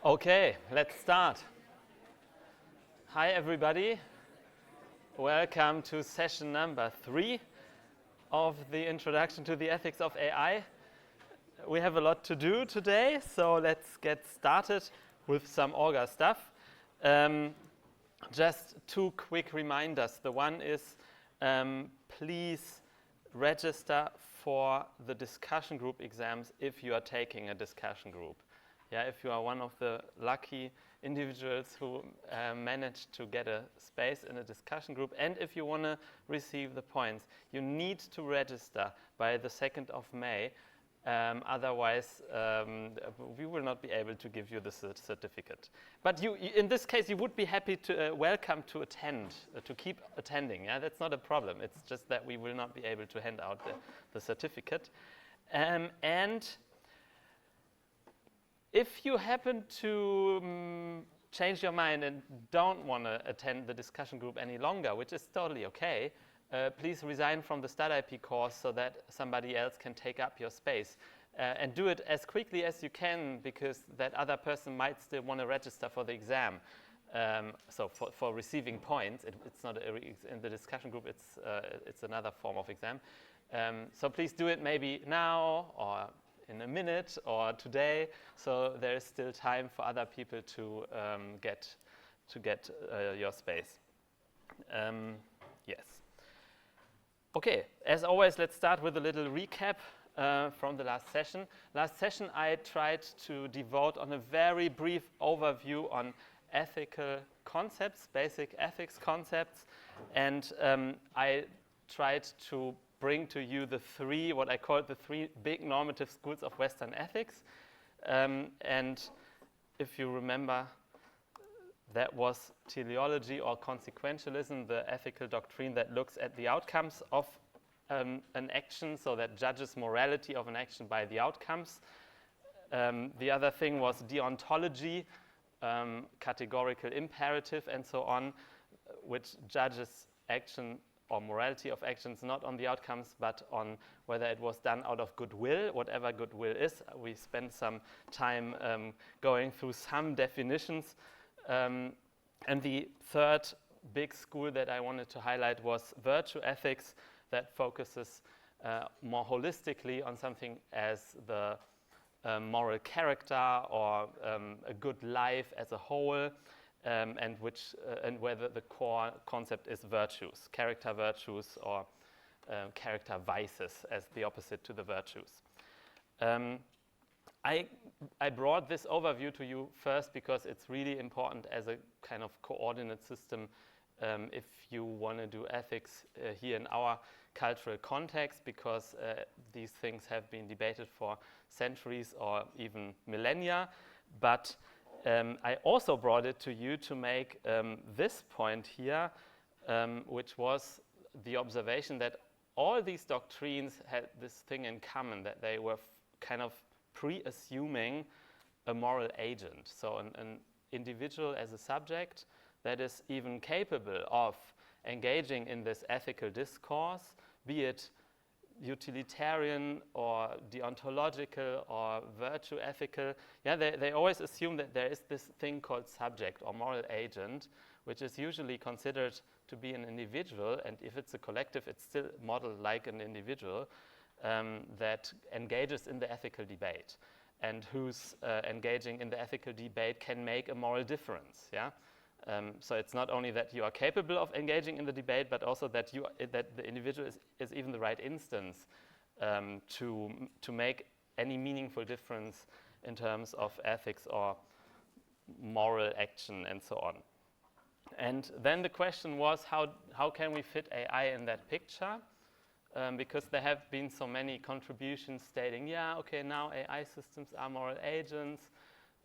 Okay, let's start. Hi everybody, welcome to session number 3 of the Introduction to the Ethics of AI. We have a lot to do today, so let's get started with some Orga stuff. Just 2 quick reminders. The one is please register for the discussion group exams if you are taking a discussion group. Yeah, if you are one of the lucky individuals who managed to get a space in a discussion group, and if you want to receive the points, you need to register by the 2nd of May. Otherwise, we will not be able to give you the certificate. But in this case, you would be happy to welcome to attend, to keep attending. Yeah, that's not a problem. It's just that we will not be able to hand out the certificate. And if you happen to change your mind and don't want to attend the discussion group any longer, which is totally okay, please resign from the StudIP course so that somebody else can take up your space. And do it as quickly as you can, because that other person might still want to register for the exam. So for receiving points, it's not in the discussion group, it's another form of exam. So please do it maybe now or in a minute or today, so there is still time for other people to get your space. Yes. Okay, as always, let's start with a little recap from the last session. Last session, I tried to devote on a very brief overview on ethical concepts, basic ethics concepts, and I tried to bring to you what I call the 3 big normative schools of Western ethics. And if you remember, that was teleology or consequentialism, the ethical doctrine that looks at the outcomes of an action, so that judges morality of an action by the outcomes. The other thing was deontology, categorical imperative, and so on, which judges action or morality of actions not on the outcomes, but on whether it was done out of goodwill, whatever goodwill is. We spent some time going through some definitions. And the third big school that I wanted to highlight was virtue ethics, that focuses more holistically on something as the moral character or a good life as a whole. And whether the core concept is virtues, character virtues or character vices as the opposite to the virtues. I brought this overview to you first because it's really important as a kind of coordinate system if you want to do ethics here in our cultural context, because these things have been debated for centuries or even millennia. But I also brought it to you to make this point here, which was the observation that all these doctrines had this thing in common, that they were kind of pre-assuming a moral agent. So an individual as a subject that is even capable of engaging in this ethical discourse, be it utilitarian or deontological or virtue ethical. Yeah, they always assume that there is this thing called subject or moral agent, which is usually considered to be an individual, and if it's a collective, it's still modeled like an individual that engages in the ethical debate, and who's engaging in the ethical debate can make a moral difference. Yeah. So it's not only that you are capable of engaging in the debate, but also that the individual is even the right instance to make any meaningful difference in terms of ethics or moral action and so on. And then the question was, how can we fit AI in that picture? Because there have been so many contributions stating, yeah, okay, now AI systems are moral agents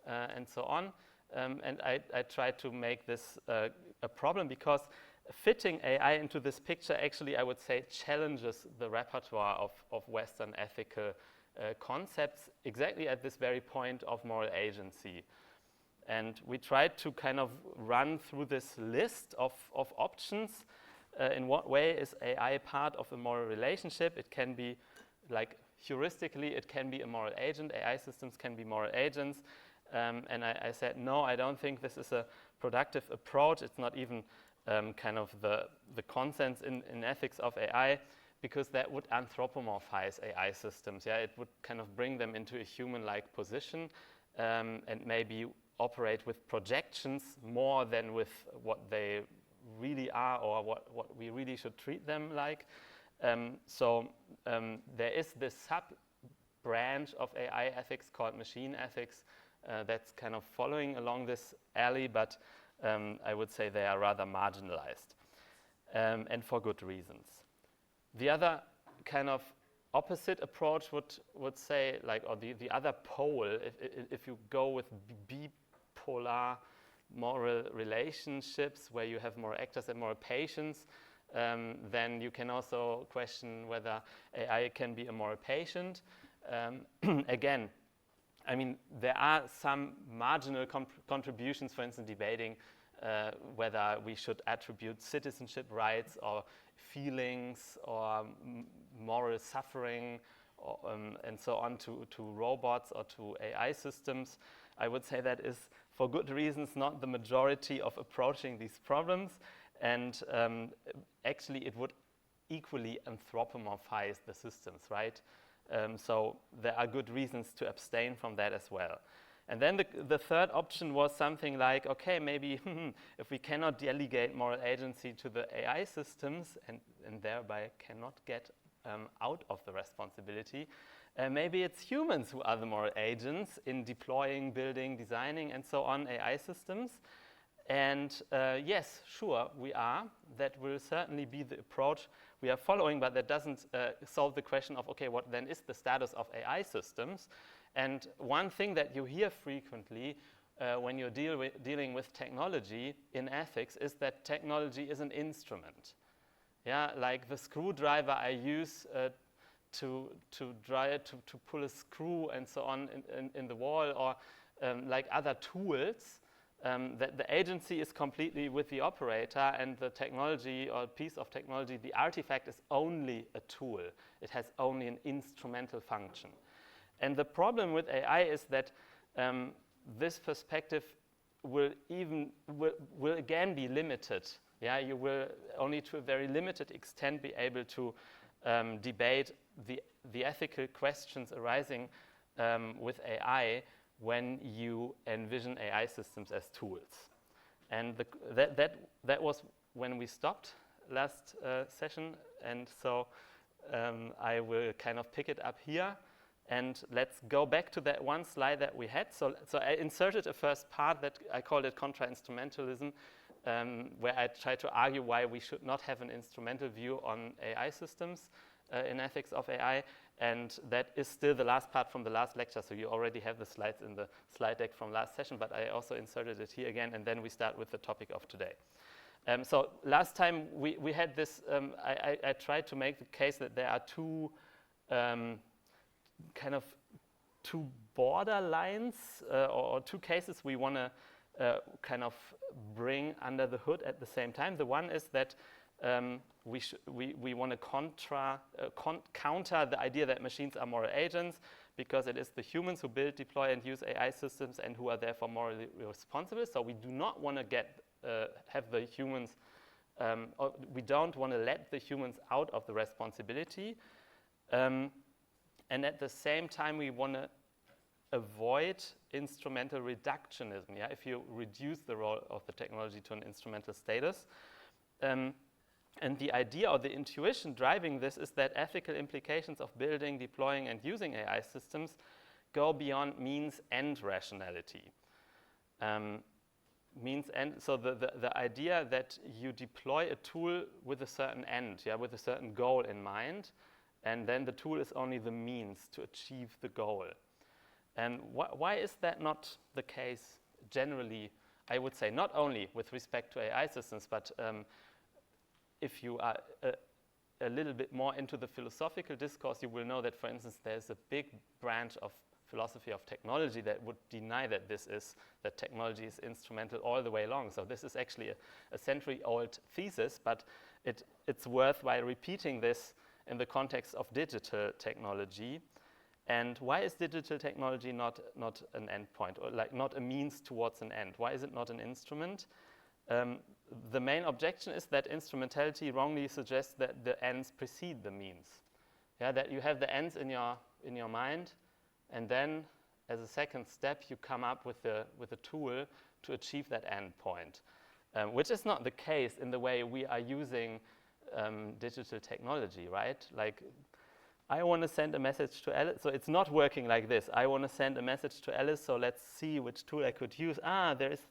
and so on. And I tried to make this a problem, because fitting AI into this picture actually, I would say, challenges the repertoire of Western ethical concepts exactly at this very point of moral agency. And we tried to kind of run through this list of options. In what way is AI part of a moral relationship? It can be, like, heuristically, it can be a moral agent. AI systems can be moral agents. And I said, no, I don't think this is a productive approach. It's not even kind of the consensus in ethics of AI, because that would anthropomorphize AI systems. Yeah, it would kind of bring them into a human-like position and maybe operate with projections more than with what they really are or what we really should treat them like. So there is this sub-branch of AI ethics called machine ethics that's kind of following along this alley, but I would say they are rather marginalized, and for good reasons. The other kind of opposite approach would say, like, or the other pole, if you go with bipolar moral relationships where you have moral actors and moral patients, then you can also question whether AI can be a moral patient. Again, I mean, there are some marginal contributions, for instance, debating whether we should attribute citizenship rights or feelings or moral suffering or, and so on to robots or to AI systems. I would say that is, for good reasons, not the majority of approaching these problems. And actually, it would equally anthropomorphize the systems, right? So there are good reasons to abstain from that as well. And then the third option was something like, okay, maybe if we cannot delegate moral agency to the AI systems and thereby cannot get out of the responsibility, maybe it's humans who are the moral agents in deploying, building, designing, and so on AI systems. And yes, sure, we are. That will certainly be the approach we are following, but that doesn't solve the question of, okay, what then is the status of AI systems? And one thing that you hear frequently when you're dealing with technology in ethics is that technology is an instrument. Yeah, like the screwdriver I use to pull a screw and so on in the wall, or like other tools. That the agency is completely with the operator, and the technology or piece of technology, the artifact, is only a tool. It has only an instrumental function. And the problem with AI is that this perspective will again be limited. Yeah, you will only to a very limited extent be able to debate the ethical questions arising with AI when you envision AI systems as tools. And that was when we stopped last session, and so I will kind of pick it up here. And let's go back to that one slide that we had. So I inserted a first part that I called it contra-instrumentalism, where I tried to argue why we should not have an instrumental view on AI systems in ethics of AI. And that is still the last part from the last lecture. So you already have the slides in the slide deck from last session, but I also inserted it here again. And then we start with the topic of today. So last time we had this, I tried to make the case that there are two kind of two borderlines or two cases we want to kind of bring under the hood at the same time. The one is that we want to counter the idea that machines are moral agents, because it is the humans who build, deploy, and use AI systems and who are therefore morally responsible. So we do not want to have the humans, or we don't want to let the humans out of the responsibility. And at the same time, we want to avoid instrumental reductionism. Yeah, if you reduce the role of the technology to an instrumental status. And the idea or the intuition driving this is that ethical implications of building, deploying, and using AI systems go beyond means and rationality. So the idea that you deploy a tool with a certain end, yeah, with a certain goal in mind, and then the tool is only the means to achieve the goal. And why is that not the case generally? I would say not only with respect to AI systems, but if you are a little bit more into the philosophical discourse, you will know that, for instance, there's a big branch of philosophy of technology that would deny that that technology is instrumental all the way along. So this is actually a century-old thesis, but it's worthwhile repeating this in the context of digital technology. And why is digital technology not an endpoint, or like not a means towards an end? Why is it not an instrument? The main objection is that instrumentality wrongly suggests that the ends precede the means. Yeah, that you have the ends in your mind, and then as a second step you come up with a tool to achieve that end point, which is not the case in the way we are using digital technology, right? Like, I want to send a message to Alice, so it's not working like this. I want to send a message to Alice, so let's see which tool I could use. There is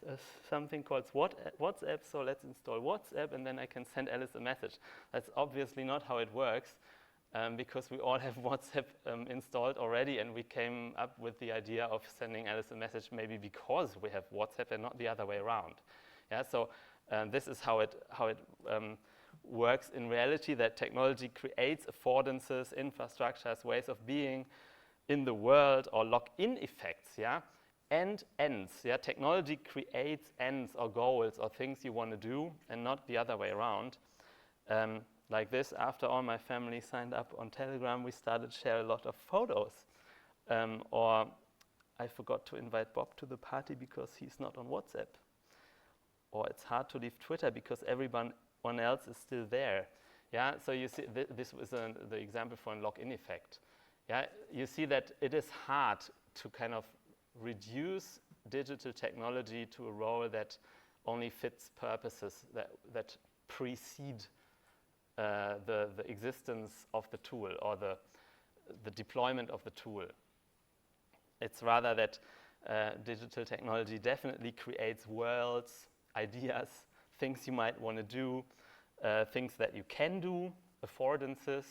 something called WhatsApp, so let's install WhatsApp, and then I can send Alice a message. That's obviously not how it works, because we all have WhatsApp installed already, and we came up with the idea of sending Alice a message maybe because we have WhatsApp and not the other way around. Yeah, so this is how it works in reality, that technology creates affordances, infrastructures, ways of being in the world, or lock-in effects, yeah, and ends. Yeah, technology creates ends or goals or things you want to do, and not the other way around. Like this, after all my family signed up on Telegram, we started to share a lot of photos. Or I forgot to invite Bob to the party because he's not on WhatsApp. Or it's hard to leave Twitter because everyone else is still there. Yeah, so you see, this was the example for a lock-in effect. Yeah, you see that it is hard to kind of reduce digital technology to a role that only fits purposes that precede the existence of the tool, or the deployment of the tool. It's rather that digital technology definitely creates worlds, ideas, things you might want to do, things that you can do, affordances,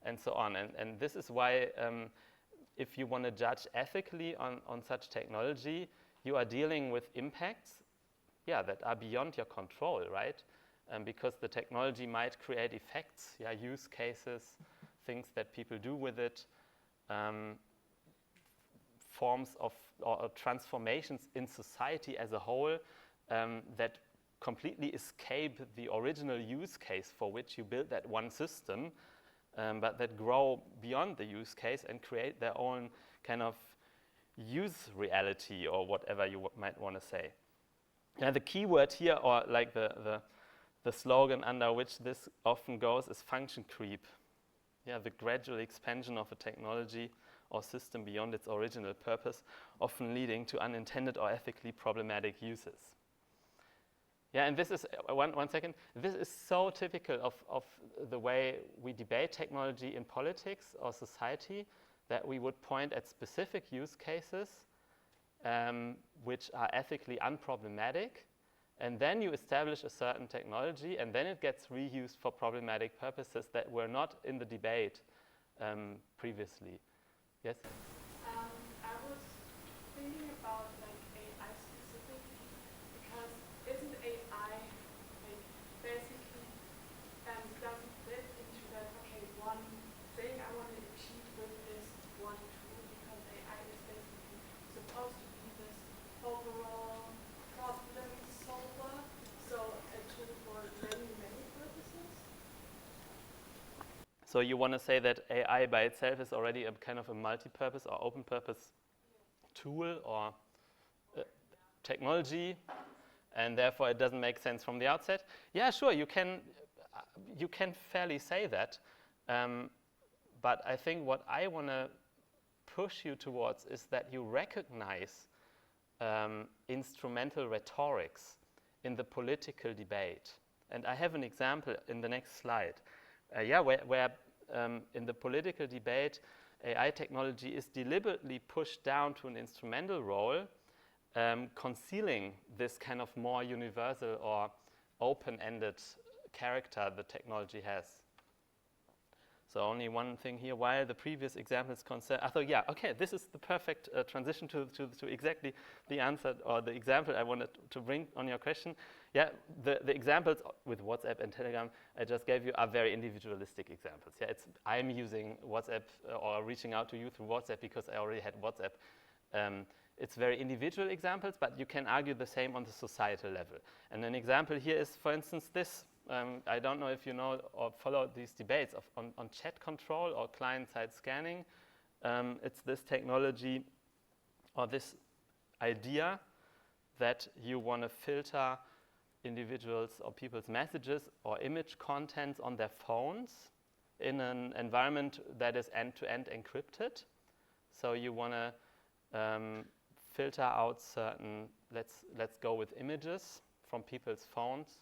and so on. And this is why if you want to judge ethically on such technology, you are dealing with impacts, that are beyond your control, right? Because the technology might create effects, use cases, things that people do with it, forms of or transformations in society as a whole that completely escape the original use case for which you built that one system, but that grow beyond the use case and create their own kind of use reality, or whatever you might want to say. And the key word here, or like the slogan under which this often goes, is function creep. Yeah, the gradual expansion of a technology or system beyond its original purpose, often leading to unintended or ethically problematic uses. Yeah, and this is, one second, this is so typical of the way we debate technology in politics or society, that we would point at specific use cases which are ethically unproblematic, and then you establish a certain technology, and then it gets reused for problematic purposes that were not in the debate previously. Yes? I was thinking about like AI specifically, because isn't AI like basically doesn't fit into that, okay, one thing I want to achieve with this one tool, because AI is basically supposed to be this overall problem solver, so a tool for many purposes. So you want to say that AI by itself is already a kind of a multi-purpose or open-purpose tool or technology, and therefore it doesn't make sense from the outset? Yeah, sure, you can fairly say that, but I think what I want to push you towards is that you recognize instrumental rhetorics in the political debate. And I have an example in the next slide. Where in the political debate, AI technology is deliberately pushed down to an instrumental role, concealing this kind of more universal or open-ended character the technology has. So only one thing here, while the previous examples concern, I thought, okay, this is the perfect transition to exactly the answer or the example I wanted to bring on your question. Yeah, the examples with WhatsApp and Telegram I just gave you are very individualistic examples. Yeah, I'm using WhatsApp or reaching out to you through WhatsApp because I already had WhatsApp. It's very individual examples, but you can argue the same on the societal level. And an example here is, for instance, this. I don't know if you know or follow these debates on chat control or client-side scanning. It's this technology or this idea that you want to filter individuals or people's messages or image contents on their phones in an environment that is end-to-end encrypted. So you want to filter out certain, let's go with images from people's phones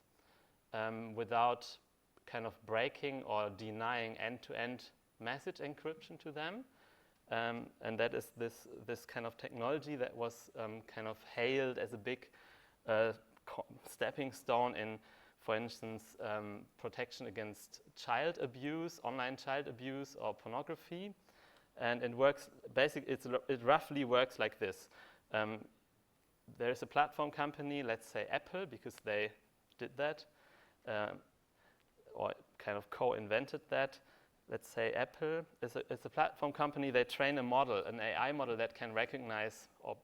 without kind of breaking or denying end-to-end message encryption to them. And that is this kind of technology that was kind of hailed as a big stepping stone in, for instance, protection against child abuse, online child abuse or pornography. And it works, basically, it roughly works like this. There's a platform company, let's say Apple, because they did that, or kind of co-invented that. Let's say Apple is a platform company. They train a model, an AI model that can recognize or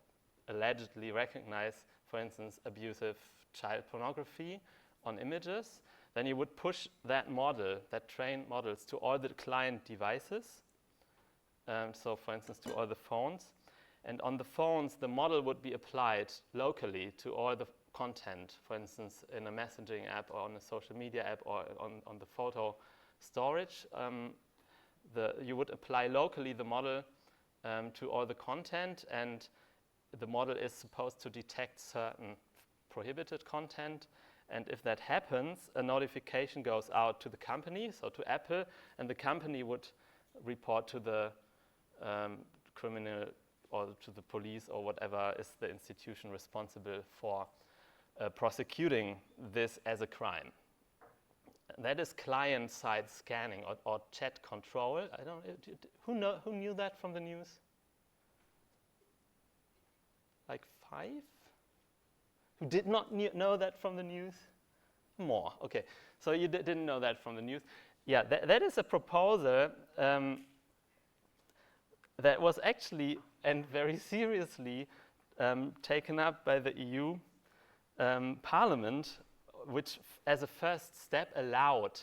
allegedly recognize, for instance, abusive child pornography on images. Then you would push that model, that trained models, to all the client devices. So, for instance, to all the phones. And on the phones, the model would be applied locally to all the content, for instance, in a messaging app or on a social media app or on the photo storage. You would apply locally the model to all the content, and the model is supposed to detect certain prohibited content. And if that happens, a notification goes out to the company, so to Apple, and the company would report to the criminal or to the police or whatever is the institution responsible for prosecuting this as a crime. That is client-side scanning or chat control. I don't. Who knew that from the news? Like 5? Who did not know that from the news? More. Okay. So you didn't know that from the news. Yeah, that is a proposal that was actually and very seriously taken up by the EU Parliament, which as a first step allowed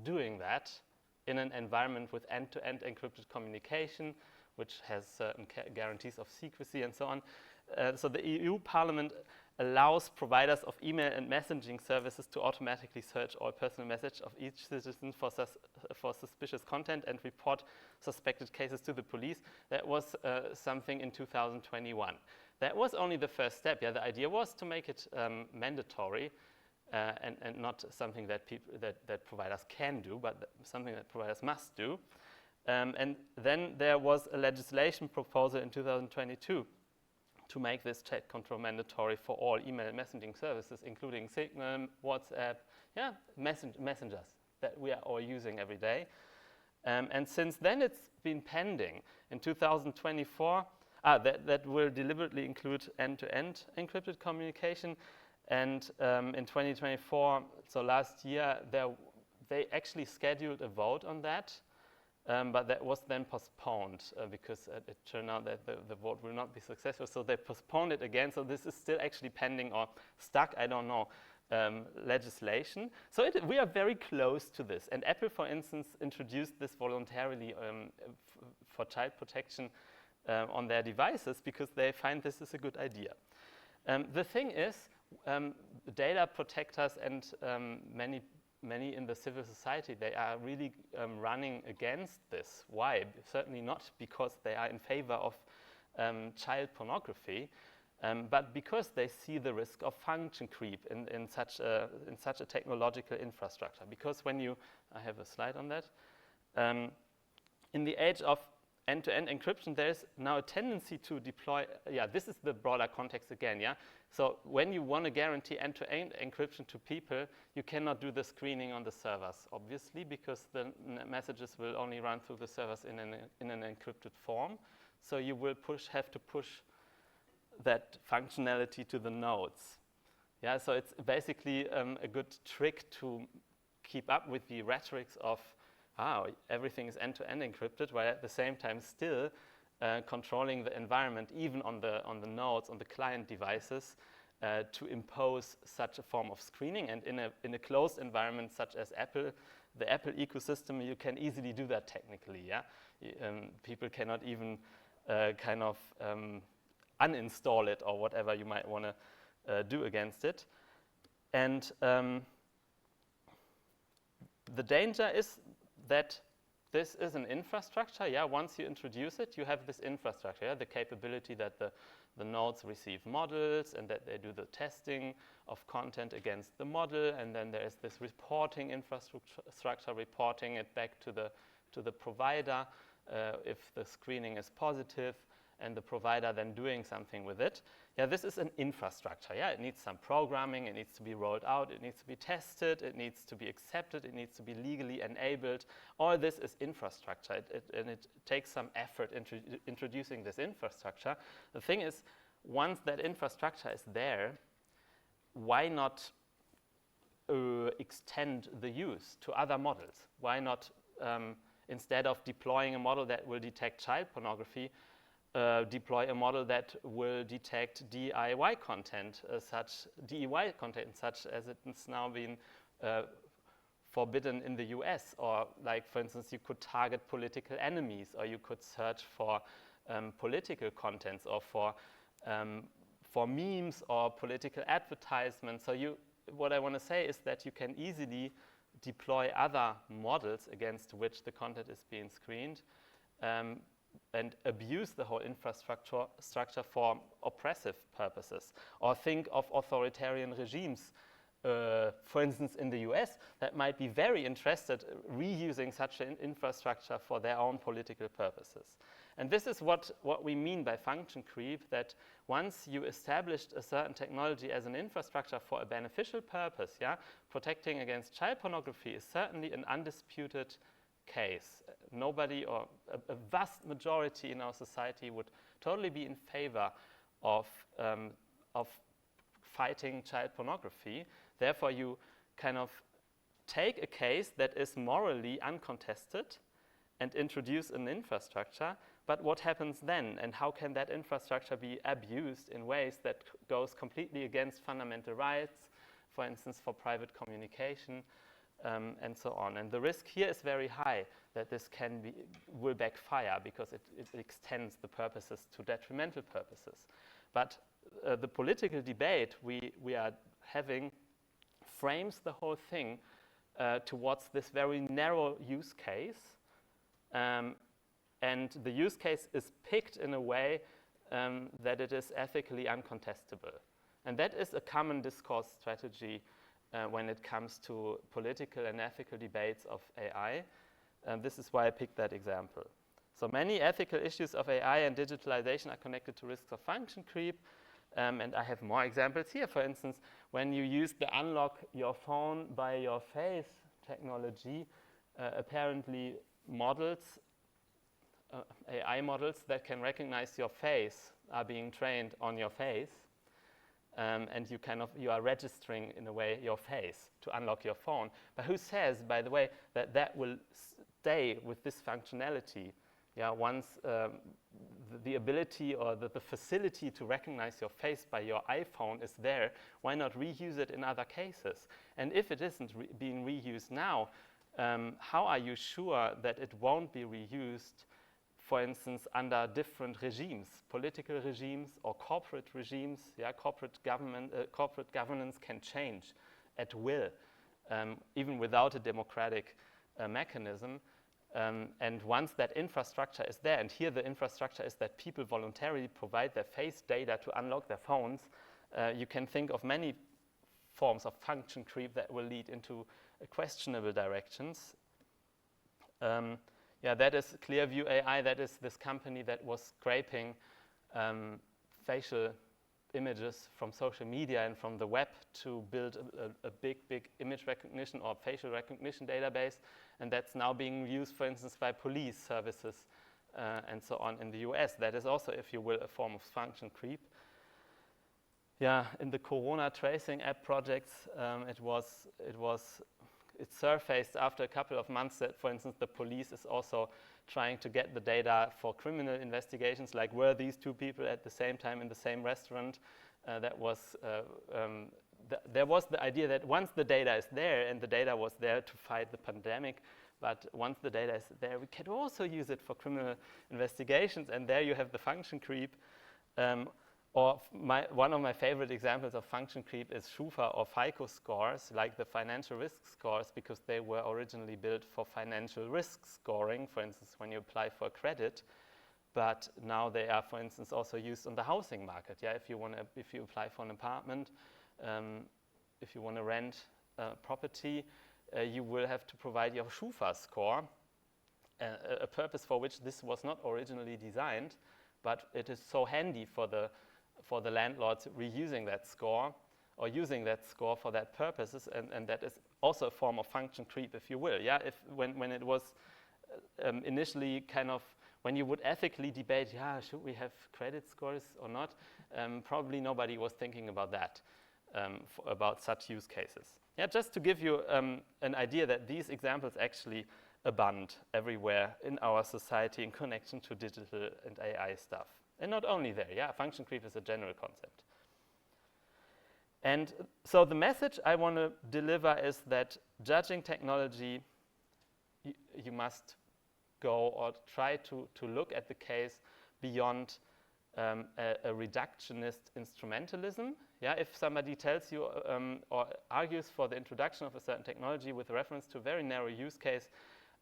doing that in an environment with end-to-end encrypted communication, which has certain guarantees of secrecy and so on. So the EU Parliament allows providers of email and messaging services to automatically search all personal messages of each citizen for suspicious content and report suspected cases to the police. That was something in 2021. That was only the first step. Yeah, the idea was to make it mandatory and not something that that providers can do, but something that providers must do. And then there was a legislation proposal in 2022 to make this chat control mandatory for all email and messaging services, including Signal, WhatsApp, messengers that we are all using every day. And since then, it's been pending. In 2024, that will deliberately include end-to-end encrypted communication. And in 2024, so last year, they actually scheduled a vote on that. But that was then postponed because it turned out that the vote will not be successful. So they postponed it again. So this is still actually pending or stuck, I don't know, legislation. So we are very close to this. And Apple, for instance, introduced this voluntarily for child protection on their devices because they find this is a good idea. The thing is, data protectors and many in the civil society, they are really running against this. Why? Certainly not because they are in favor of child pornography, but because they see the risk of function creep in such a technological infrastructure. Because when I have a slide on that, in the age of end-to-end encryption, there's now a tendency to deploy, this is the broader context again, So when you want to guarantee end-to-end encryption to people, you cannot do the screening on the servers, obviously, because the messages will only run through the servers in an encrypted form. So you will have to push that functionality to the nodes. So it's basically a good trick to keep up with the rhetorics of everything is end-to-end encrypted, while at the same time still controlling the environment, even on the nodes, on the client devices, to impose such a form of screening. And in a closed environment such as Apple, the Apple ecosystem, you can easily do that technically. Yeah, people cannot even uninstall it or whatever you might want to do against it. And the danger is that this is an infrastructure. Yeah, once you introduce it, you have this infrastructure, yeah? The capability that the nodes receive models and that they do the testing of content against the model, and then there is this reporting infrastructure reporting it back to the provider if the screening is positive, and the provider then doing something with it. Yeah, this is an infrastructure. Yeah, it needs some programming, it needs to be rolled out, it needs to be tested, it needs to be accepted, it needs to be legally enabled. All this is infrastructure, and it takes some effort introducing this infrastructure. The thing is, once that infrastructure is there, why not extend the use to other models? Why not, instead of deploying a model that will detect child pornography, deploy a model that will detect DIY content, DIY content, such as it's now been forbidden in the US, or like, for instance, you could target political enemies, or you could search for political contents, or for memes or political advertisements. So what I want to say is that you can easily deploy other models against which the content is being screened, and abuse the whole infrastructure for oppressive purposes. Or think of authoritarian regimes, for instance, in the US, that might be very interested reusing such an infrastructure for their own political purposes. And this is what we mean by function creep, that once you established a certain technology as an infrastructure for a beneficial purpose, yeah, protecting against child pornography is certainly an undisputed case. Nobody, or a vast majority in our society, would totally be in favor of fighting child pornography. Therefore, you kind of take a case that is morally uncontested and introduce an infrastructure. But what happens then, and how can that infrastructure be abused in ways that goes completely against fundamental rights, for instance, for private communication, and so on. And the risk here is very high that this will backfire, because it extends the purposes to detrimental purposes. But the political debate we are having frames the whole thing towards this very narrow use case. And the use case is picked in a way that it is ethically uncontestable. And that is a common discourse strategy when it comes to political and ethical debates of AI. This is why I picked that example. So many ethical issues of AI and digitalization are connected to risks of function creep. And I have more examples here. For instance, when you use the unlock your phone by your face technology, apparently models, AI models that can recognize your face are being trained on your face. And you are registering, in a way, your face to unlock your phone. But who says, by the way, that will stay with this functionality? Yeah, once the ability or the facility to recognize your face by your iPhone is there, why not reuse it in other cases? And if it isn't being reused now, how are you sure that it won't be reused, for instance, under different regimes, political regimes or corporate regimes? Yeah, corporate governance can change at will, even without a democratic mechanism. And once that infrastructure is there, and here the infrastructure is that people voluntarily provide their face data to unlock their phones, you can think of many forms of function creep that will lead into questionable directions. Yeah, that is Clearview AI. That is this company that was scraping facial images from social media and from the web to build a big image recognition or facial recognition database. And that's now being used, for instance, by police services and so on in the US. That is also, if you will, a form of function creep. Yeah, in the Corona tracing app projects, it surfaced after a couple of months that, for instance, the police is also trying to get the data for criminal investigations, like were these two people at the same time in the same restaurant, that was there was the idea that once the data is there, and the data was there to fight the pandemic, but once the data is there, we can also use it for criminal investigations, and there you have the function creep. One of my favorite examples of function creep is Schufa or FICO scores, like the financial risk scores, because they were originally built for financial risk scoring, for instance, when you apply for credit. But now they are, for instance, also used on the housing market. Yeah, if you apply for an apartment, if you want to rent property, you will have to provide your Schufa score, a purpose for which this was not originally designed, but it is so handy for the landlords reusing that score or using that score for that purposes, and that is also a form of function creep, if you will. Yeah, when it was initially kind of, when you would ethically debate, yeah, should we have credit scores or not, probably nobody was thinking about that, about such use cases. Yeah, just to give you an idea that these examples actually abound everywhere in our society in connection to digital and AI stuff. And not only there, yeah, function creep is a general concept. And so the message I want to deliver is that judging technology, you must go or try to look at the case beyond a reductionist instrumentalism. Yeah, if somebody tells you or argues for the introduction of a certain technology with reference to a very narrow use case,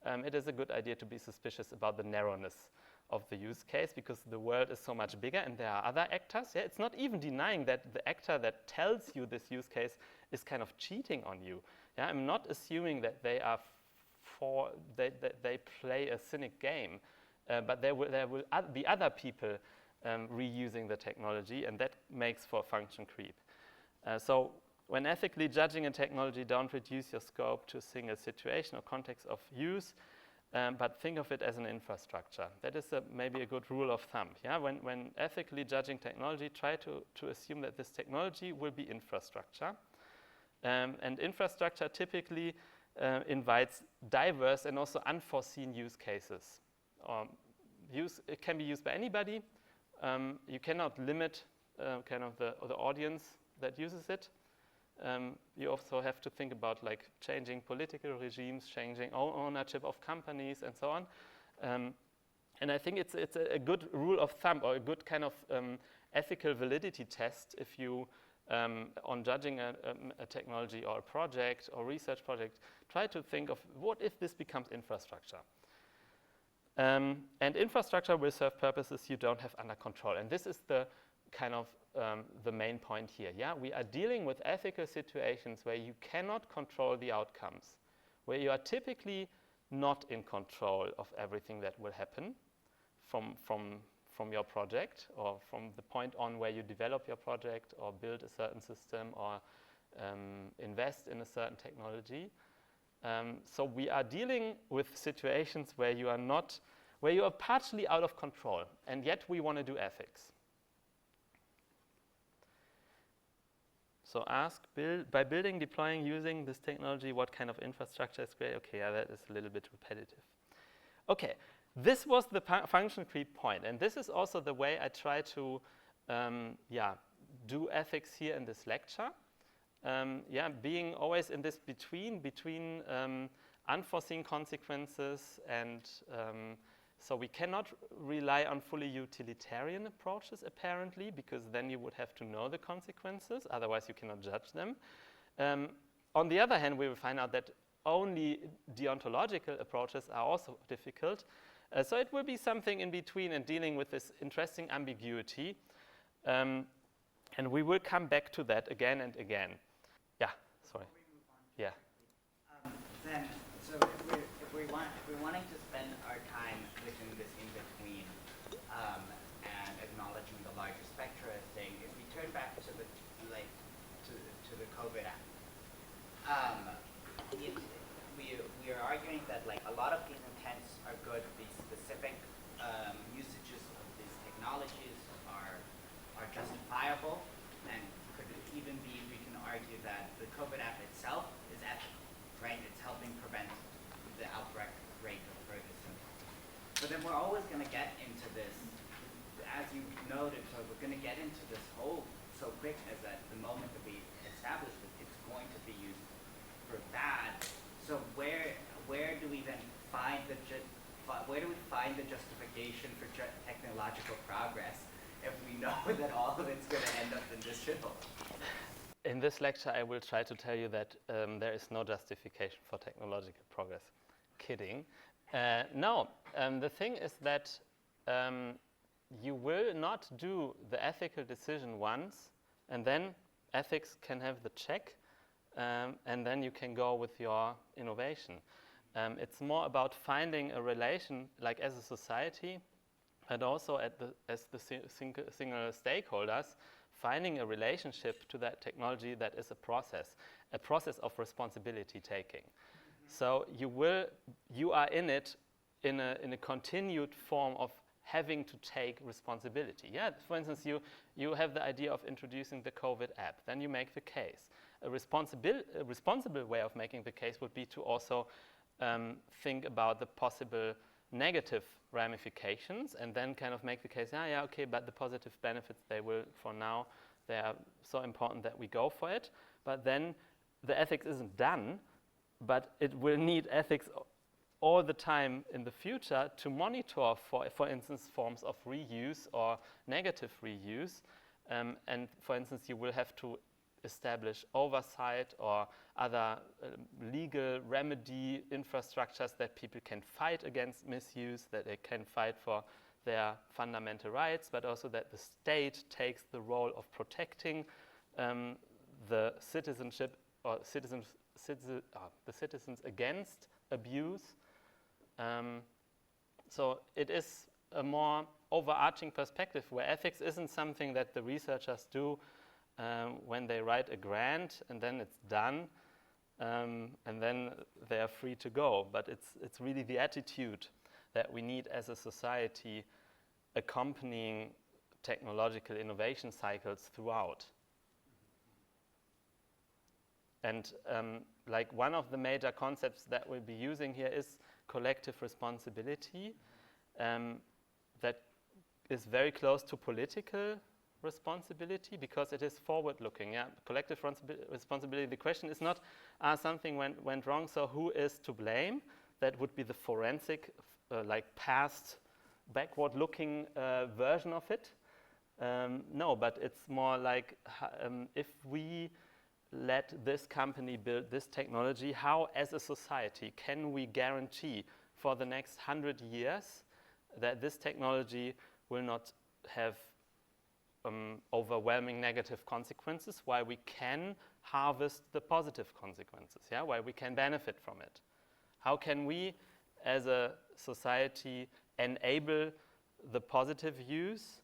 it is a good idea to be suspicious about the narrowness of the use case, because the world is so much bigger and there are other actors. Yeah, it's not even denying that the actor that tells you this use case is kind of cheating on you. Yeah, I'm not assuming that they are they play a cynic game, but there will be other people reusing the technology, and that makes for function creep. So when ethically judging a technology, don't reduce your scope to a single situation or context of use, but think of it as an infrastructure. That is maybe a good rule of thumb. Yeah? When ethically judging technology, try to assume that this technology will be infrastructure. And infrastructure typically invites diverse and also unforeseen use cases. It can be used by anybody. You cannot limit kind of the audience that uses it. You also have to think about like changing political regimes, changing ownership of companies, and so on. And I think it's a good rule of thumb, or a good kind of ethical validity test if you, on judging a technology or a project or research project, try to think of what if this becomes infrastructure. And infrastructure will serve purposes you don't have under control. And this is the kind of the main point here. Yeah, we are dealing with ethical situations where you cannot control the outcomes, where you are typically not in control of everything that will happen from your project, or from the point on where you develop your project or build a certain system or invest in a certain technology. So we are dealing with situations where you are partially out of control, and yet we want to do ethics. So ask, by building, deploying, using this technology, what kind of infrastructure is great? Okay, yeah, that is a little bit repetitive. Okay, this was the function creep point, and this is also the way I try to do ethics here in this lecture. Being always in this between unforeseen consequences, and so we cannot rely on fully utilitarian approaches, apparently, because then you would have to know the consequences, otherwise you cannot judge them. On the other hand, we will find out that only deontological approaches are also difficult. So it will be something in between and dealing with this interesting ambiguity. And we will come back to that again and again. Yeah, sorry. Yeah. Then, so if we're wanting to spend our time within this in-between and acknowledging the larger spectra thing, if we turn back to the COVID act, we are arguing that like a lot of these intents are good. These specific usages of these technologies are justifiable, and could even be, we can argue that the COVID app itself is ethical, right? It's helping prevent the outbreak rate of further symptoms. But then we're always going to get into this, as you noted, so we're going to get into this whole so quick as that the moment that we establish it, it's going to be used for that. So where do we then find the justification for technological progress if we know that all of it's going to end up in digital? In this lecture, I will try to tell you that there is no justification for technological progress. Kidding. No, the thing is that you will not do the ethical decision once, and then ethics can have the check, and then you can go with your innovation. It's more about finding a relation, like as a society, but also as the single stakeholders, finding a relationship to that technology that is a process of responsibility taking. So you are in it in a continued form of having to take responsibility. Yeah, for instance, you have the idea of introducing the COVID app, then you make the case. A responsible way of making the case would be to also think about the possible negative ramifications and then kind of make the case, okay, but the positive benefits, they are so important that we go for it. But then the ethics isn't done, but it will need ethics all the time in the future to monitor, for instance, forms of reuse or negative reuse. And for instance, you will have to establish oversight or other legal remedy infrastructures that people can fight against misuse, that they can fight for their fundamental rights, but also that the state takes the role of protecting the citizenship or the citizens against abuse. So it is a more overarching perspective where ethics isn't something that the researchers do when they write a grant and then it's done and then they are free to go. But it's really the attitude that we need as a society accompanying technological innovation cycles throughout. And like one of the major concepts that we'll be using here is collective responsibility, that is very close to political responsibility because it is forward-looking. Yeah, collective responsibility. The question is not, something went wrong, so who is to blame? That would be the forensic, like past, backward-looking version of it. No, but it's more like if we let this company build this technology, how as a society can we guarantee for the next 100 years that this technology will not have overwhelming negative consequences, while we can harvest the positive consequences, yeah, while we can benefit from it? How can we as a society enable the positive use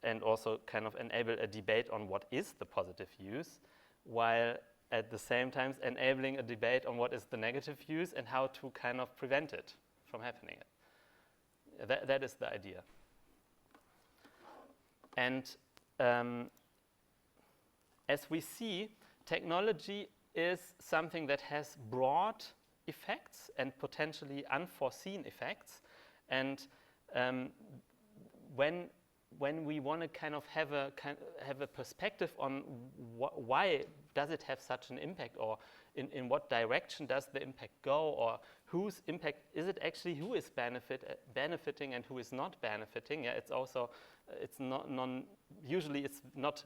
and also kind of enable a debate on what is the positive use, while at the same time enabling a debate on what is the negative use and how to kind of prevent it from happening? That is the idea. And as we see, technology is something that has broad effects and potentially unforeseen effects. And when we want to kind of have a perspective on why does it have such an impact, or in what direction does the impact go, or whose impact is it actually, who is benefiting and who is not benefiting? Yeah, it's also usually it's not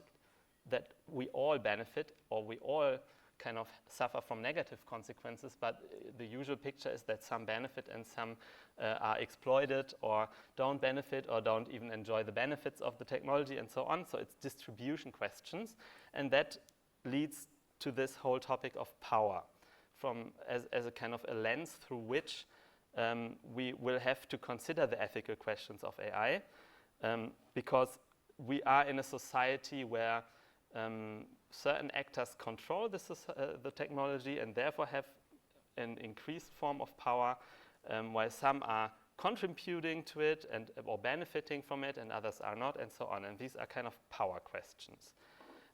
that we all benefit or we all kind of suffer from negative consequences, but the usual picture is that some benefit and some are exploited or don't benefit or don't even enjoy the benefits of the technology and so on. So it's distribution questions, and that leads to this whole topic of power as a kind of a lens through which we will have to consider the ethical questions of AI, because we are in a society where certain actors control the technology and therefore have an increased form of power, while some are contributing to it or benefiting from it and others are not, and so on. And these are kind of power questions.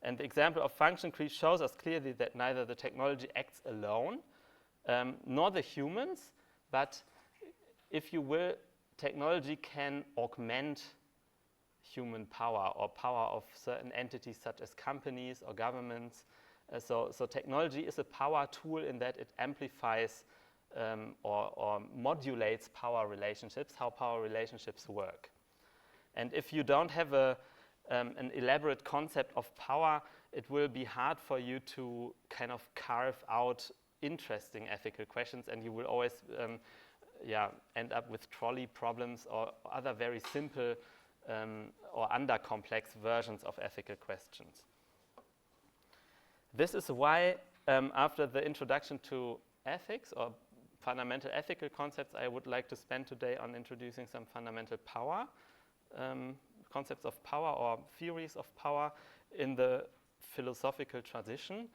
And the example of function creep shows us clearly that neither the technology acts alone, nor the humans, but if you will, technology can augment human power or power of certain entities such as companies or governments. So technology is a power tool in that it amplifies or modulates power relationships, how power relationships work. And if you don't have an elaborate concept of power, it will be hard for you to kind of carve out interesting ethical questions, and you will always end up with trolley problems or other very simple or under-complex versions of ethical questions. This is why, after the introduction to ethics or fundamental ethical concepts, I would like to spend today on introducing some fundamental power, concepts of power or theories of power in the philosophical tradition.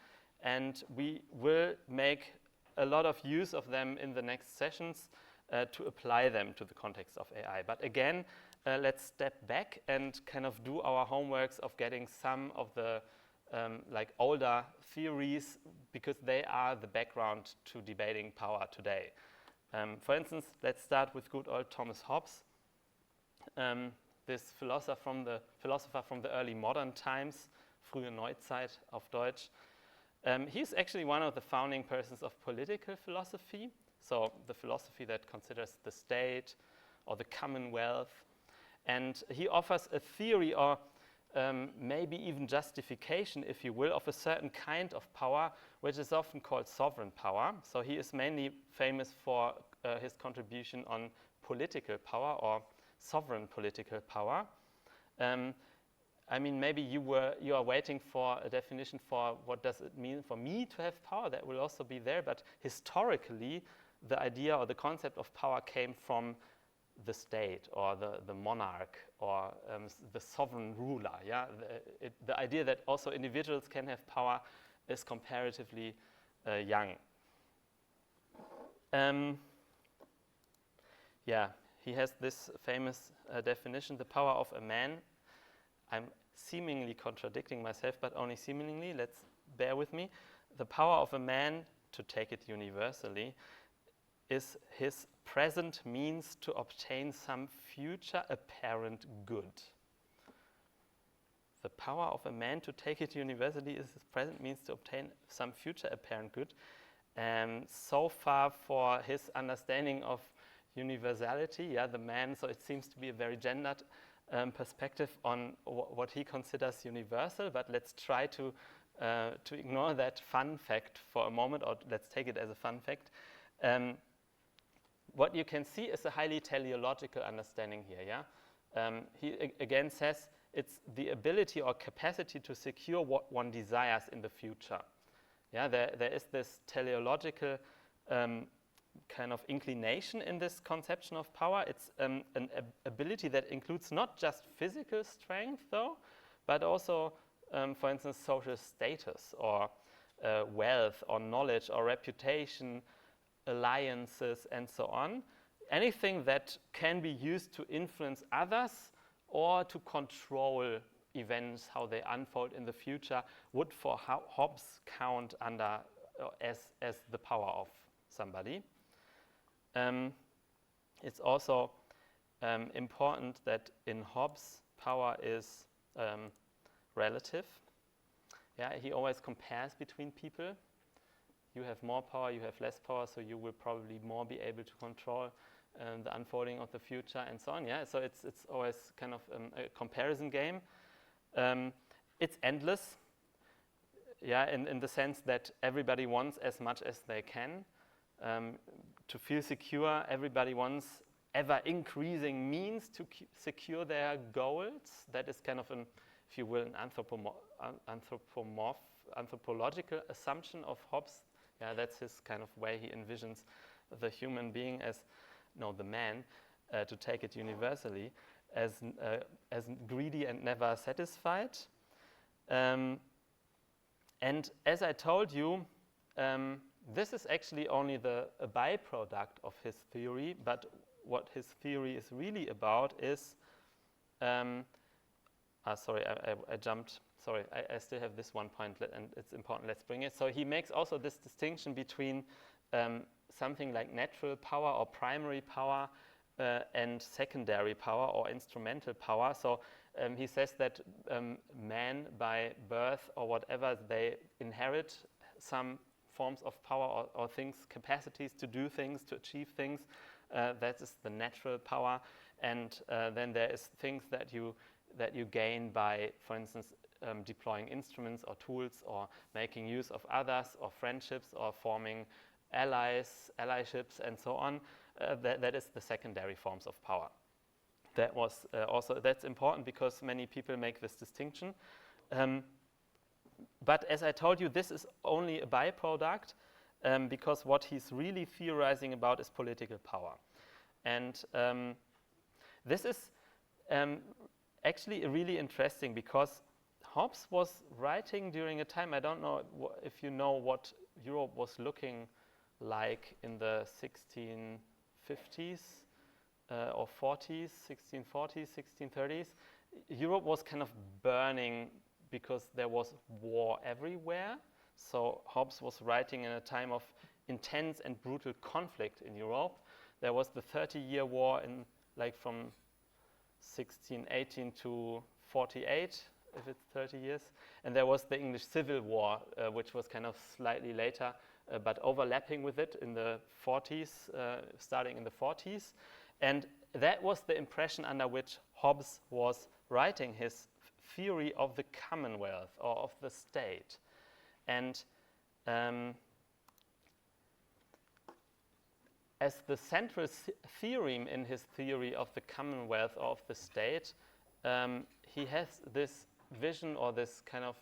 And we will make a lot of use of them in the next sessions to apply them to the context of AI. But again, let's step back and kind of do our homeworks of getting some of the like older theories, because they are the background to debating power today. For instance, let's start with good old Thomas Hobbes, this philosopher from the early modern times, frühe Neuzeit auf Deutsch. He's actually one of the founding persons of political philosophy, so the philosophy that considers the state or the commonwealth. And he offers a theory or maybe even justification, if you will, of a certain kind of power, which is often called sovereign power. So he is mainly famous for his contribution on political power or sovereign political power. I mean, maybe you are waiting for a definition for what does it mean for me to have power. That will also be there. But historically, the idea or the concept of power came from the state or the monarch or the sovereign ruler. Yeah, the idea that also individuals can have power is comparatively young. He has this famous definition: the power of a man. I'm seemingly contradicting myself, but only seemingly. Let's bear with me. The power of a man, to take it universally, is his present means to obtain some future apparent good. The power of a man, to take it universally, is his present means to obtain some future apparent good. So far for his understanding of universality, the man, so it seems to be a very gendered perspective on what he considers universal, but let's try to ignore that fun fact for a moment, or let's take it as a fun fact. What you can see is a highly teleological understanding here. He again says it's the ability or capacity to secure what one desires in the future. There is this teleological kind of inclination in this conception of power. It's an ability that includes not just physical strength, though, but also, for instance, social status or wealth or knowledge or reputation, alliances, and so on. Anything that can be used to influence others or to control events, how they unfold in the future, would for Hobbes count under as the power of somebody. It's also important that in Hobbes, power is relative. He always compares between people. You have more power, you have less power, so you will probably more be able to control the unfolding of the future and so on. So it's always kind of a comparison game. It's endless. In the sense that everybody wants as much as they can. To feel secure, everybody wants ever-increasing means to secure their goals. That is kind of an, if you will, an anthropological assumption of Hobbes. That's his kind of way he envisions the human being as, the man, to take it universally, as greedy and never satisfied. And as I told you, this is actually only a byproduct of his theory, but what his theory is really about is, sorry, I jumped. Sorry, I still have this one point, and it's important. Let's bring it. So he makes also this distinction between something like natural power or primary power and secondary power or instrumental power. So he says that men by birth or whatever, they inherit some forms of power or things, capacities to do things, to achieve things. That is the natural power. And then there is things that you gain by, for instance, deploying instruments or tools or making use of others or friendships or forming allyships and so on. That is the secondary forms of power. That was that's important because many people make this distinction. But as I told you, this is only a byproduct because what he's really theorizing about is political power. And this is actually really interesting because Hobbes was writing during a time, I don't know if you know what Europe was looking like in the 1650s or 40s, 1640s, 1630s. Europe was kind of burning because there was war everywhere. So Hobbes was writing in a time of intense and brutal conflict in Europe. There was the 30-year war in from 1618 to 48, if it's 30 years. And there was the English Civil War, which was kind of slightly later, but overlapping with it in the 40s, starting in the 40s. And that was the impression under which Hobbes was writing his theory of the commonwealth or of the state. And as the central theorem in his theory of the commonwealth or of the state, he has this vision or this kind of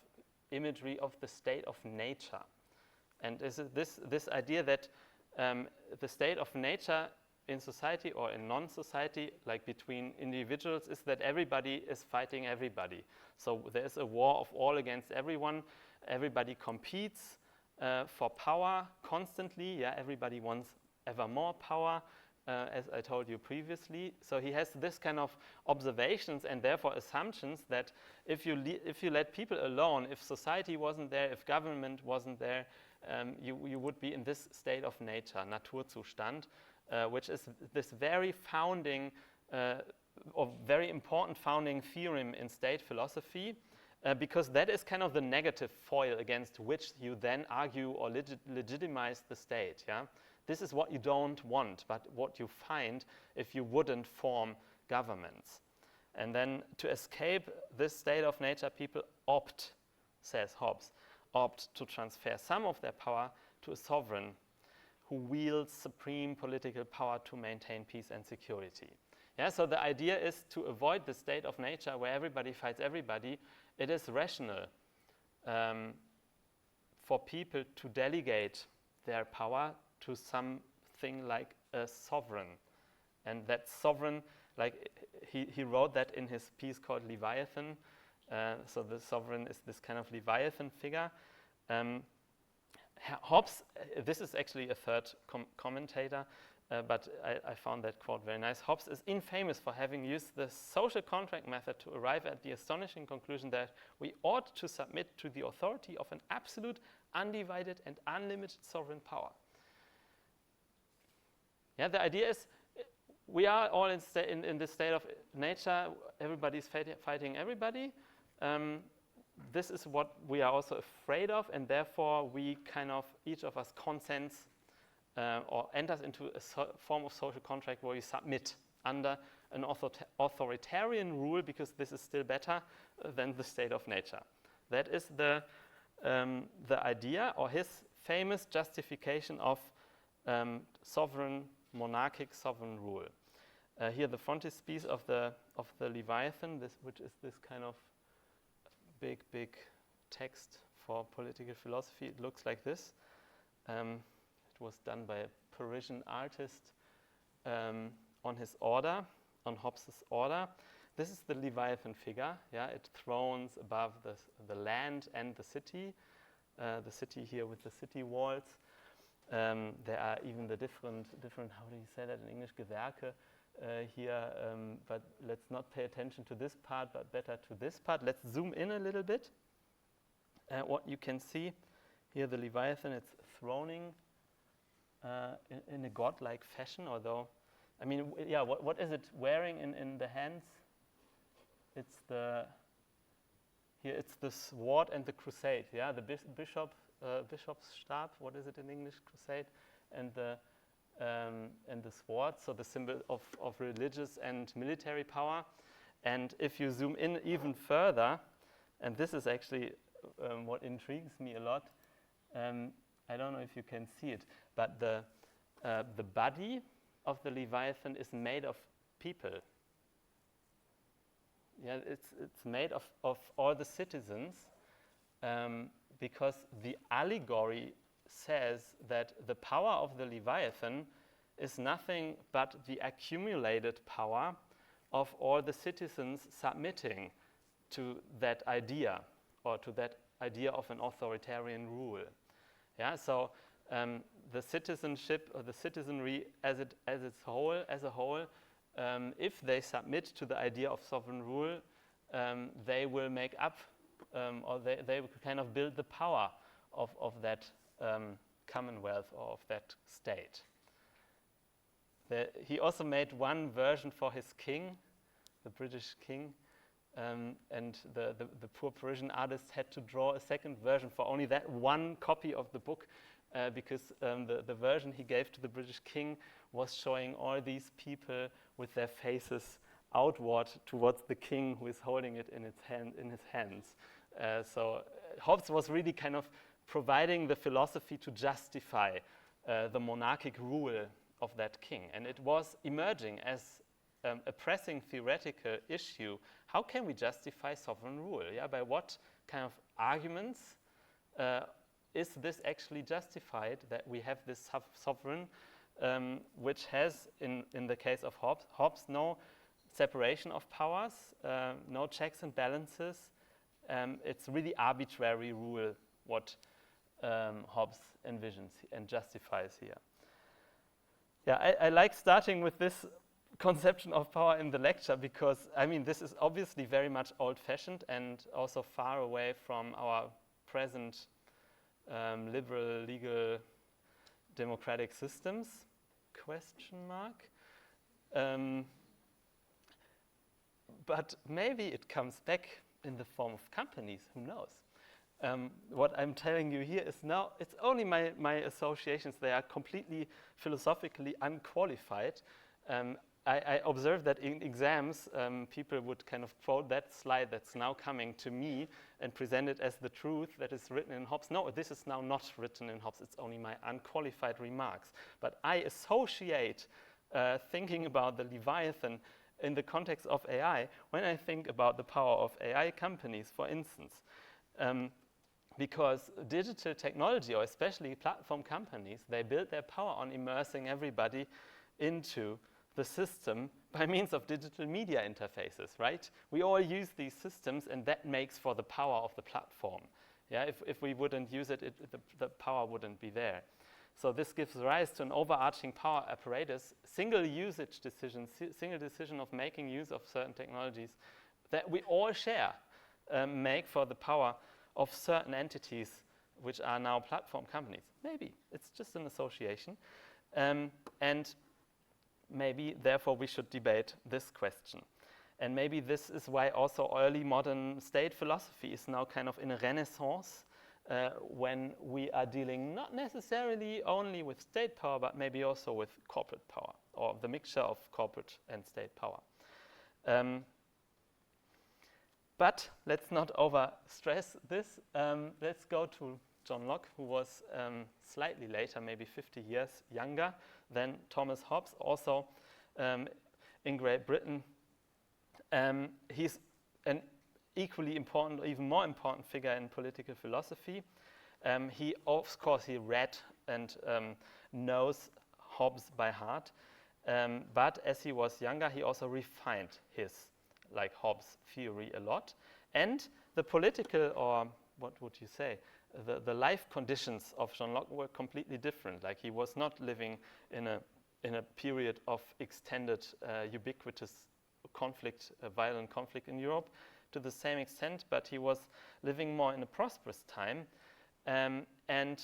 imagery of the state of nature. And this idea that the state of nature in society or in non-society, like between individuals, is that everybody is fighting everybody. So there's a war of all against everyone. Everybody competes for power constantly. Yeah, everybody wants ever more power, as I told you previously. So he has this kind of observations and therefore assumptions that if you let people alone, if society wasn't there, if government wasn't there, you would be in this state of nature, Naturzustand, which is this very founding or very important founding theorem in state philosophy, because that is kind of the negative foil against which you then argue or legitimize the state. Yeah? This is what you don't want, but what you find if you wouldn't form governments. And then to escape this state of nature, people opt, says Hobbes, opt to transfer some of their power to a sovereign who wields supreme political power to maintain peace and security. Yeah, so the idea is to avoid the state of nature where everybody fights everybody. It is rational for people to delegate their power to something like a sovereign. And that sovereign, like he wrote that in his piece called Leviathan. So the sovereign is this kind of Leviathan figure. Hobbes, this is actually a third commentator, but I found that quote very nice. Hobbes is infamous for having used the social contract method to arrive at the astonishing conclusion that we ought to submit to the authority of an absolute, undivided, and unlimited sovereign power. Yeah, the idea is we are all in this state of nature. Everybody's fighting everybody. This is what we are also afraid of, and therefore we kind of, each of us consents or enters into a form of social contract where you submit under an authoritarian rule, because this is still better than the state of nature. That is the idea, or his famous justification of monarchic sovereign rule. Here the frontispiece of the Leviathan, which is this kind of big text for political philosophy. It looks like this. It was done by a Parisian artist on his order, on Hobbes's order. This is the Leviathan figure. Yeah, it thrones above the land and the city here with the city walls. There are even the different, how do you say that in English, Gewerke here, but let's not pay attention to this part, but better to this part. Let's zoom in a little bit. What you can see here, the Leviathan, it's throning in a godlike fashion, although, I mean, yeah, what is it wearing in the hands? it's the sword and the crusade. Yeah, the bishop's stab. What is it in English? Crusade, and the sword. So the symbol of religious and military power. And if you zoom in even further, and this is actually what intrigues me a lot. I don't know if you can see it, but the body of the Leviathan is made of people. Yeah, it's made of all the citizens, because the allegory says that the power of the Leviathan is nothing but the accumulated power of all the citizens submitting to that idea, or to that idea of an authoritarian rule. Yeah, so the citizenship or the citizenry as a whole, if they submit to the idea of sovereign rule, they will make up, or they kind of build the power of that commonwealth or of that state. He also made one version for his king, the British king, and the poor Parisian artist had to draw a second version for only that one copy of the book, because the version he gave to the British king was showing all these people with their faces outward towards the king, who is holding it in his hands. So Hobbes was really kind of providing the philosophy to justify the monarchic rule of that king, and it was emerging as a pressing theoretical issue. How can we justify sovereign rule? Yeah, by what kind of arguments is this actually justified, that we have this sovereign, which has, in the case of Hobbes, no separation of powers, no checks and balances. It's really arbitrary rule what Hobbes envisions and justifies here. Yeah, I like starting with this conception of power in the lecture, because I mean this is obviously very much old-fashioned and also far away from our present liberal, legal, democratic systems, question mark. But maybe it comes back in the form of companies, who knows? What I'm telling you here is now, it's only my associations. They are completely philosophically unqualified. I observed that in exams, people would kind of quote that slide that's now coming to me and present it as the truth that is written in Hobbes. No, this is now not written in Hobbes. It's only my unqualified remarks. But I associate thinking about the Leviathan in the context of AI when I think about the power of AI companies, for instance. Because digital technology, or especially platform companies, they build their power on immersing everybody into the system by means of digital media interfaces, right? We all use these systems, and that makes for the power of the platform. Yeah, if we wouldn't use it, the power wouldn't be there. So this gives rise to an overarching power apparatus, single usage decisions, single decision of making use of certain technologies that we all share, make for the power of certain entities which are now platform companies. Maybe it's just an association. And maybe, therefore, we should debate this question. And maybe this is why also early modern state philosophy is now kind of in a renaissance, when we are dealing not necessarily only with state power, but maybe also with corporate power, or the mixture of corporate and state power. But let's not overstress this. Let's go to John Locke, who was slightly later, maybe 50 years younger than Thomas Hobbes, also in Great Britain. He's an equally important, or even more important figure in political philosophy. He, of course, he read and knows Hobbes by heart. But as he was younger, he also refined his, like Hobbes' theory a lot. And the political, or what would you say, the life conditions of John Locke were completely different. Like, he was not living in a period of extended, ubiquitous conflict, violent conflict in Europe to the same extent, but he was living more in a prosperous time. And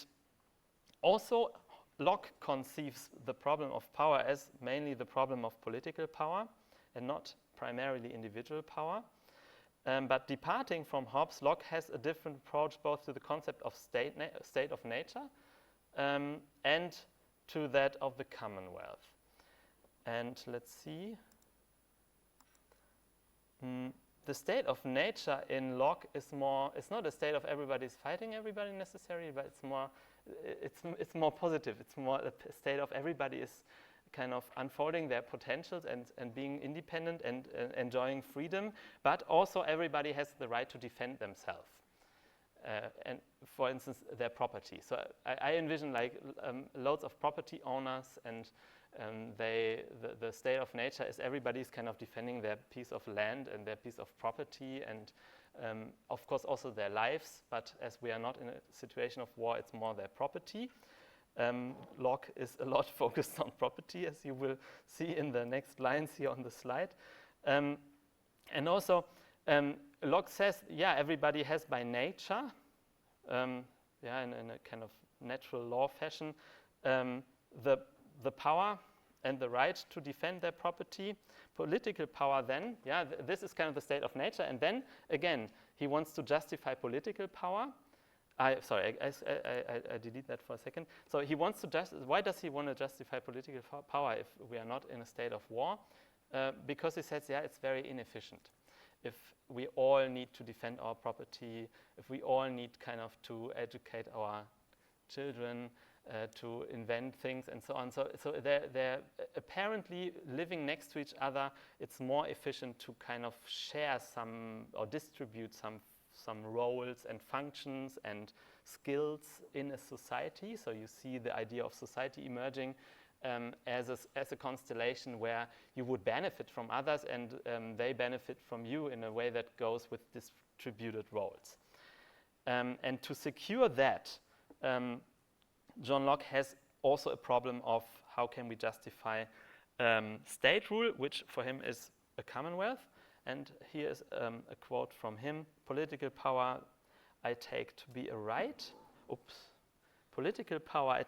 also, Locke conceives the problem of power as mainly the problem of political power and not primarily individual power. But departing from Hobbes, Locke has a different approach both to the concept of state of nature and to that of the Commonwealth. And let's see. The state of nature in Locke is more, it's not a state of everybody's fighting everybody necessarily, but it's more positive. It's more a state of everybody is kind of unfolding their potentials and being independent and enjoying freedom, but also everybody has the right to defend themselves. And for instance, their property. So I envision like loads of property owners, and the state of nature is everybody's kind of defending their piece of land and their piece of property, and of course also their lives, but as we are not in a situation of war, it's more their property. Locke is a lot focused on property, as you will see in the next lines here on the slide. And also, Locke says, yeah, everybody has by nature, in a kind of natural law fashion, the power and the right to defend their property. Political power then, this is kind of the state of nature. And then, again, he wants to justify political power. I delete that for a second. So he wants to why does he want to justify political power if we are not in a state of war? Because he says, it's very inefficient. If we all need to defend our property, if we all need kind of to educate our children, to invent things and so on. So they're apparently living next to each other. It's more efficient to kind of share some or distribute some roles and functions and skills in a society. So you see the idea of society emerging as a constellation where you would benefit from others and they benefit from you in a way that goes with distributed roles. And to secure that, John Locke has also a problem of how can we justify state rule, which for him is a commonwealth. And here is a quote from him: political power I take to be a right. Political power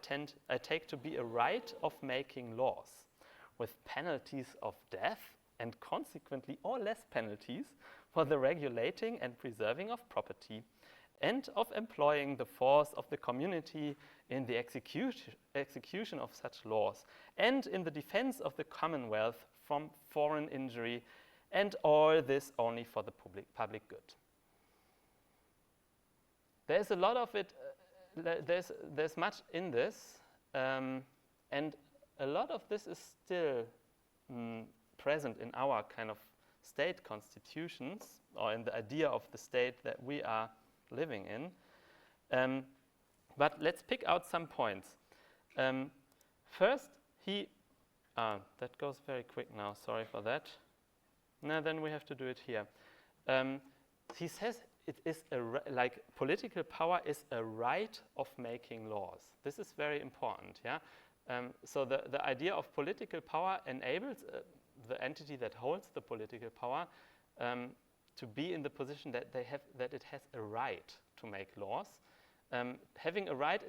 I take to be a right of making laws, with penalties of death and consequently all less penalties for the regulating and preserving of property, and of employing the force of the community in the execution of such laws, and in the defense of the Commonwealth from foreign injury, and all this only for the public good. There's a lot of it, there's much in this, and a lot of this is still present in our kind of state constitutions, or in the idea of the state that we are living in. But let's pick out some points. First, that goes very quick now, sorry for that. No, then we have to do it here. He says it is like political power is a right of making laws. This is very important, so the idea of political power enables the entity that holds the political power to be in the position that it has a right to make laws. Having a right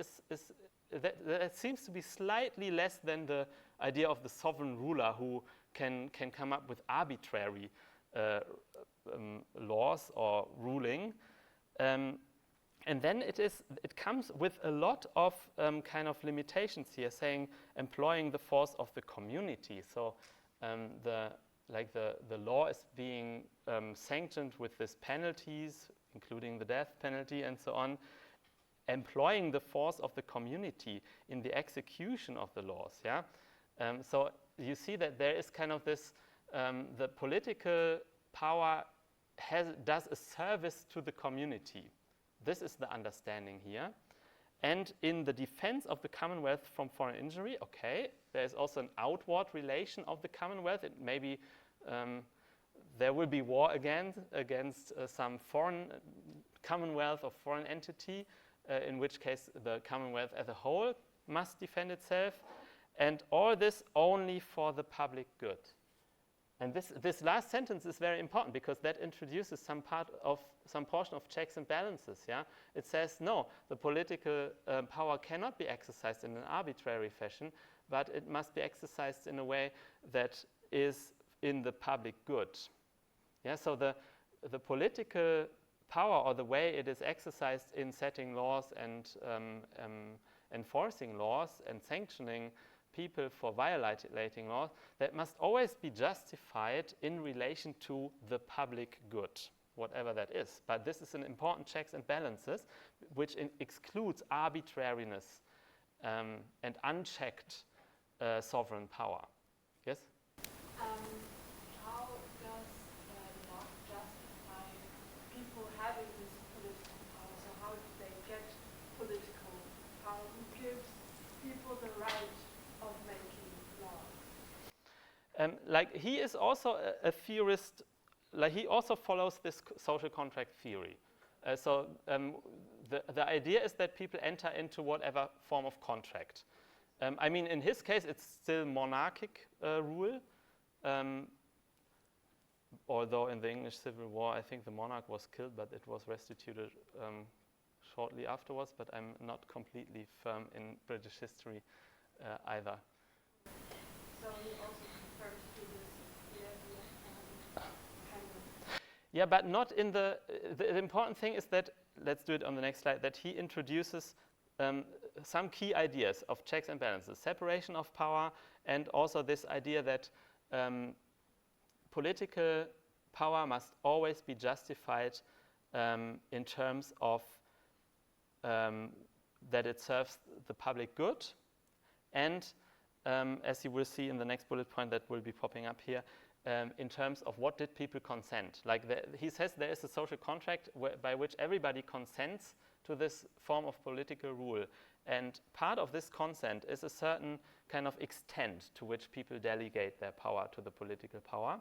that seems to be slightly less than the idea of the sovereign ruler who can come up with arbitrary laws or ruling. And then it comes with a lot of kind of limitations here, saying employing the force of the community. So the law is being sanctioned with these penalties, including the death penalty and so on, employing the force of the community in the execution of the laws. So you see that there is kind of this, the political power does a service to the community. This is the understanding here. And in the defense of the Commonwealth from foreign injury, there is also an outward relation of the Commonwealth. It may be there will be war against some foreign Commonwealth or foreign entity, in which case the Commonwealth as a whole must defend itself, and all this only for the public good. And this last sentence is very important because that introduces some portion of checks and balances. It says no, the political power cannot be exercised in an arbitrary fashion, but it must be exercised in a way that is in the public good. So the political power or the way it is exercised in setting laws and enforcing laws and sanctioning people for violating laws, that must always be justified in relation to the public good, whatever that is. But this is an important checks and balances, which excludes arbitrariness and unchecked sovereign power. Yes? How does law justify people having this political power? So how do they get political power? Who gives people the right of making laws? Like he is also a theorist. Like he also follows this social contract theory. The idea is that people enter into whatever form of contract. I mean, in his case, it's still monarchic rule. Although in the English Civil War, I think the monarch was killed, but it was restituted shortly afterwards. But I'm not completely firm in British history either. So he also refers to this Yeah, but not in the important thing is that, let's do it on the next slide, that he introduces some key ideas of checks and balances, separation of power, and also this idea that political power must always be justified in terms of that it serves the public good, and as you will see in the next bullet point that will be popping up here, in terms of what did people consent. Like he says there is a social contract by which everybody consents to this form of political rule. And part of this consent is a certain kind of extent to which people delegate their power to the political power.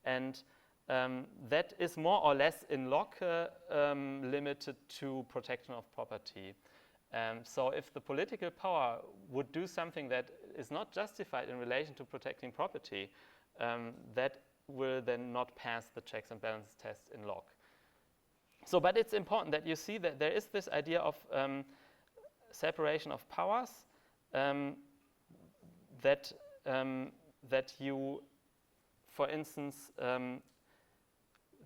And that is more or less in Locke limited to protection of property. So if the political power would do something that is not justified in relation to protecting property, that will then not pass the checks and balances test in Locke. So, but it's important that you see that there is this idea of separation of powers, that you, for instance,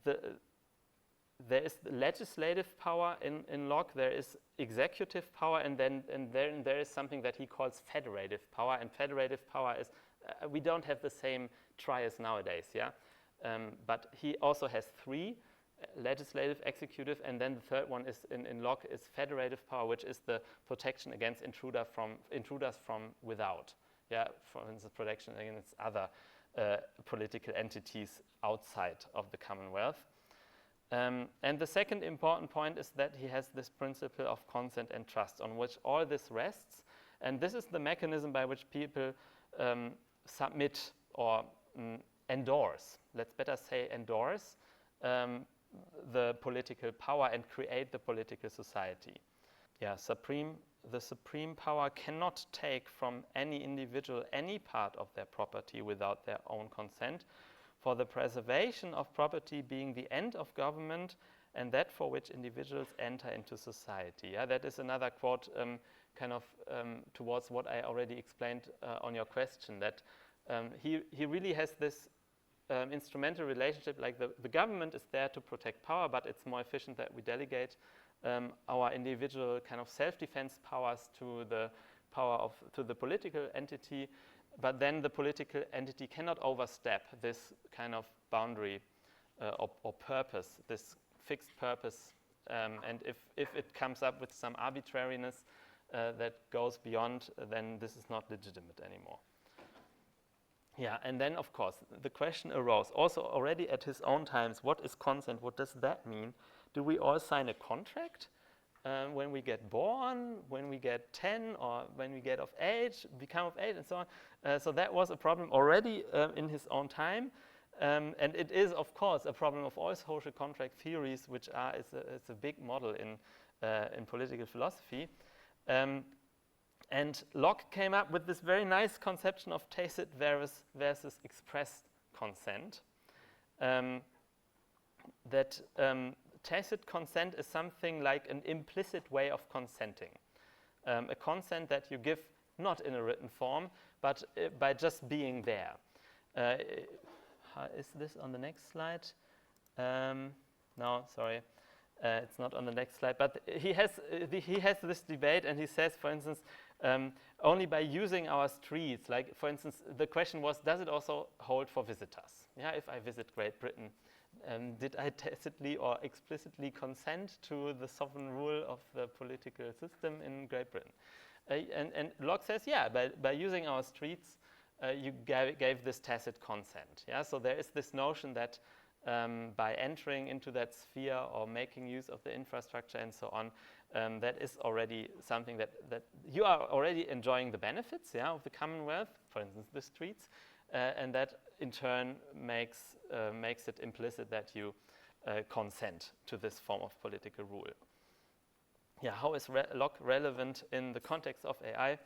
there is the legislative power in Locke, there is executive power, and then there is something that he calls federative power. And federative power is, we don't have the same trias nowadays, yeah? But he also has three, legislative, executive, and then the third one is in Locke is federative power, which is the protection against intruders from without. Yeah, for instance, protection against other political entities outside of the Commonwealth. And the second important point is that he has this principle of consent and trust on which all this rests. And this is the mechanism by which people submit or endorse, let's better say endorse, the political power and create the political society. Yeah, the supreme power cannot take from any individual any part of their property without their own consent, for the preservation of property being the end of government, and that for which individuals enter into society. Yeah, that is another quote towards what I already explained on your question, that he really has this instrumental relationship, like the government is there to protect power, but it's more efficient that we delegate our individual kind of self-defense powers to the to the political entity, but then the political entity cannot overstep this kind of boundary or purpose, this fixed purpose, and if it comes up with some arbitrariness that goes beyond, then this is not legitimate anymore. Yeah, and then of course the question arose also already at his own times, what is consent? What does that mean? Do we all sign a contract when we get born, when we get 10, or when we get of age, become of age, and so on? So that was a problem already in his own time, and it is of course a problem of all social contract theories, which it's a big model in political philosophy. And Locke came up with this very nice conception of tacit versus expressed consent. Tacit consent is something like an implicit way of consenting. A consent that you give not in a written form, but by just being there. Is this on the next slide? No, sorry. It's not on the next slide, but he has this debate, and he says, for instance, only by using our streets, like for instance, the question was, does it also hold for visitors? Yeah, if I visit Great Britain, did I tacitly or explicitly consent to the sovereign rule of the political system in Great Britain? And Locke says, yeah, by using our streets, you gave this tacit consent. Yeah, so there is this notion that by entering into that sphere or making use of the infrastructure and so on, that is already something that you are already enjoying the benefits, yeah, of the Commonwealth, for instance, the streets, and that in turn makes it implicit that you consent to this form of political rule. Yeah, how is Locke relevant in the context of AI?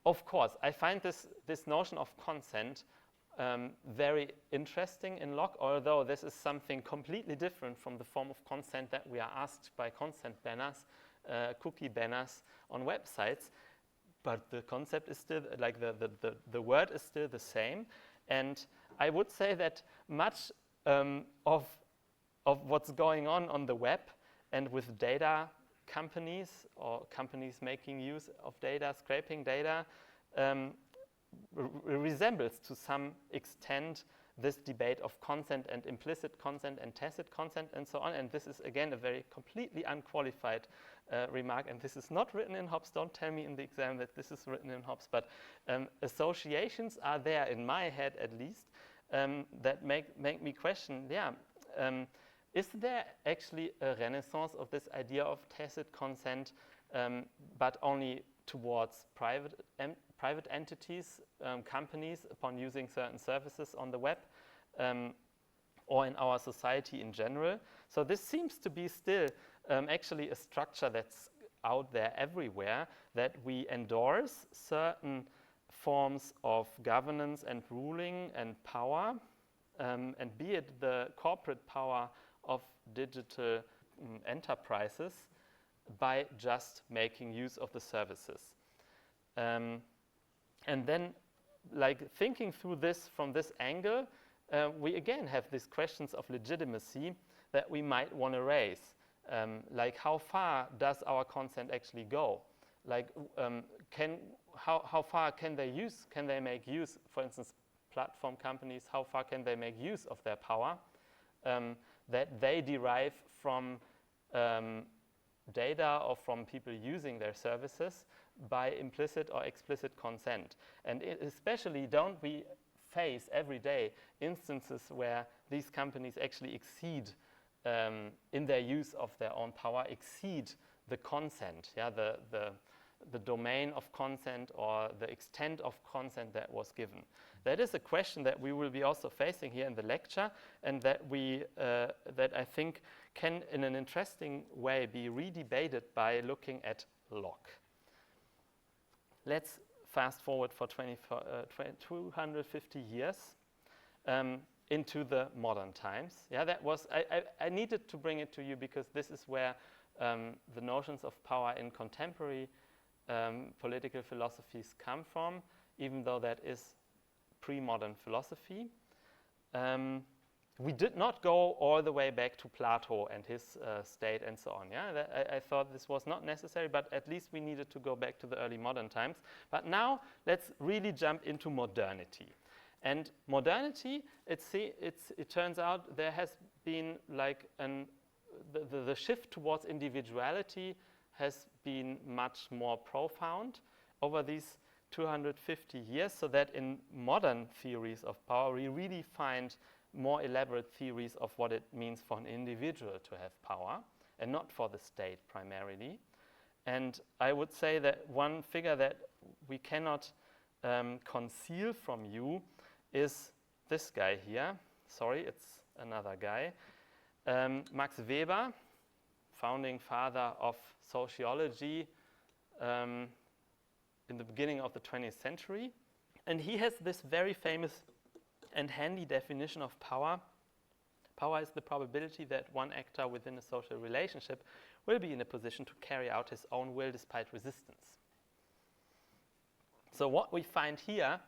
Of course, I find this notion of consent very interesting in Locke, although this is something completely different from the form of consent that we are asked by consent banners, cookie banners on websites. But the concept is still, like the word is still the same. And I would say that much of what's going on the web and with data companies or companies making use of data, scraping data, resembles to some extent this debate of consent and implicit consent and tacit consent and so on. And this is, again, a very completely unqualified remark. And this is not written in Hobbes. Don't tell me in the exam that this is written in Hobbes. But associations are there, in my head at least, that make me question, is there actually a renaissance of this idea of tacit consent, but only towards private entities, companies, upon using certain services on the web, or in our society in general? So this seems to be still actually a structure that's out there everywhere, that we endorse certain forms of governance and ruling and power, and be it the corporate power of digital enterprises, by just making use of the services. And then, like, thinking through this from this angle, we again have these questions of legitimacy that we might want to raise. Like, how far does our consent actually go? Like, how far can they make use, for instance, platform companies, how far can they make use of their power that they derive from data or from people using their services by implicit or explicit consent? And especially, don't we face every day instances where these companies actually exceed, in their use of their own power, exceed the consent, the domain of consent or the extent of consent that was given? That is a question that we will be also facing here in the lecture, and that that I think can, in an interesting way, be redebated by looking at Locke. Let's fast forward for 250 years into the modern times. Yeah, that was, I needed to bring it to you because this is where the notions of power in contemporary political philosophies come from, even though that is pre-modern philosophy. We did not go all the way back to Plato and his state and so on. Yeah, I thought this was not necessary, but at least we needed to go back to the early modern times. But now let's really jump into modernity. And modernity, it turns out there has been like the shift towards individuality has been much more profound over these 250 years, so that in modern theories of power, we really find more elaborate theories of what it means for an individual to have power, and not for the state primarily. And I would say that one figure that we cannot conceal from you is this guy here. Sorry, it's another guy. Max Weber, founding father of sociology in the beginning of the 20th century. And he has this very famous and handy definition of power. Power is the probability that one actor within a social relationship will be in a position to carry out his own will despite resistance. So what we find here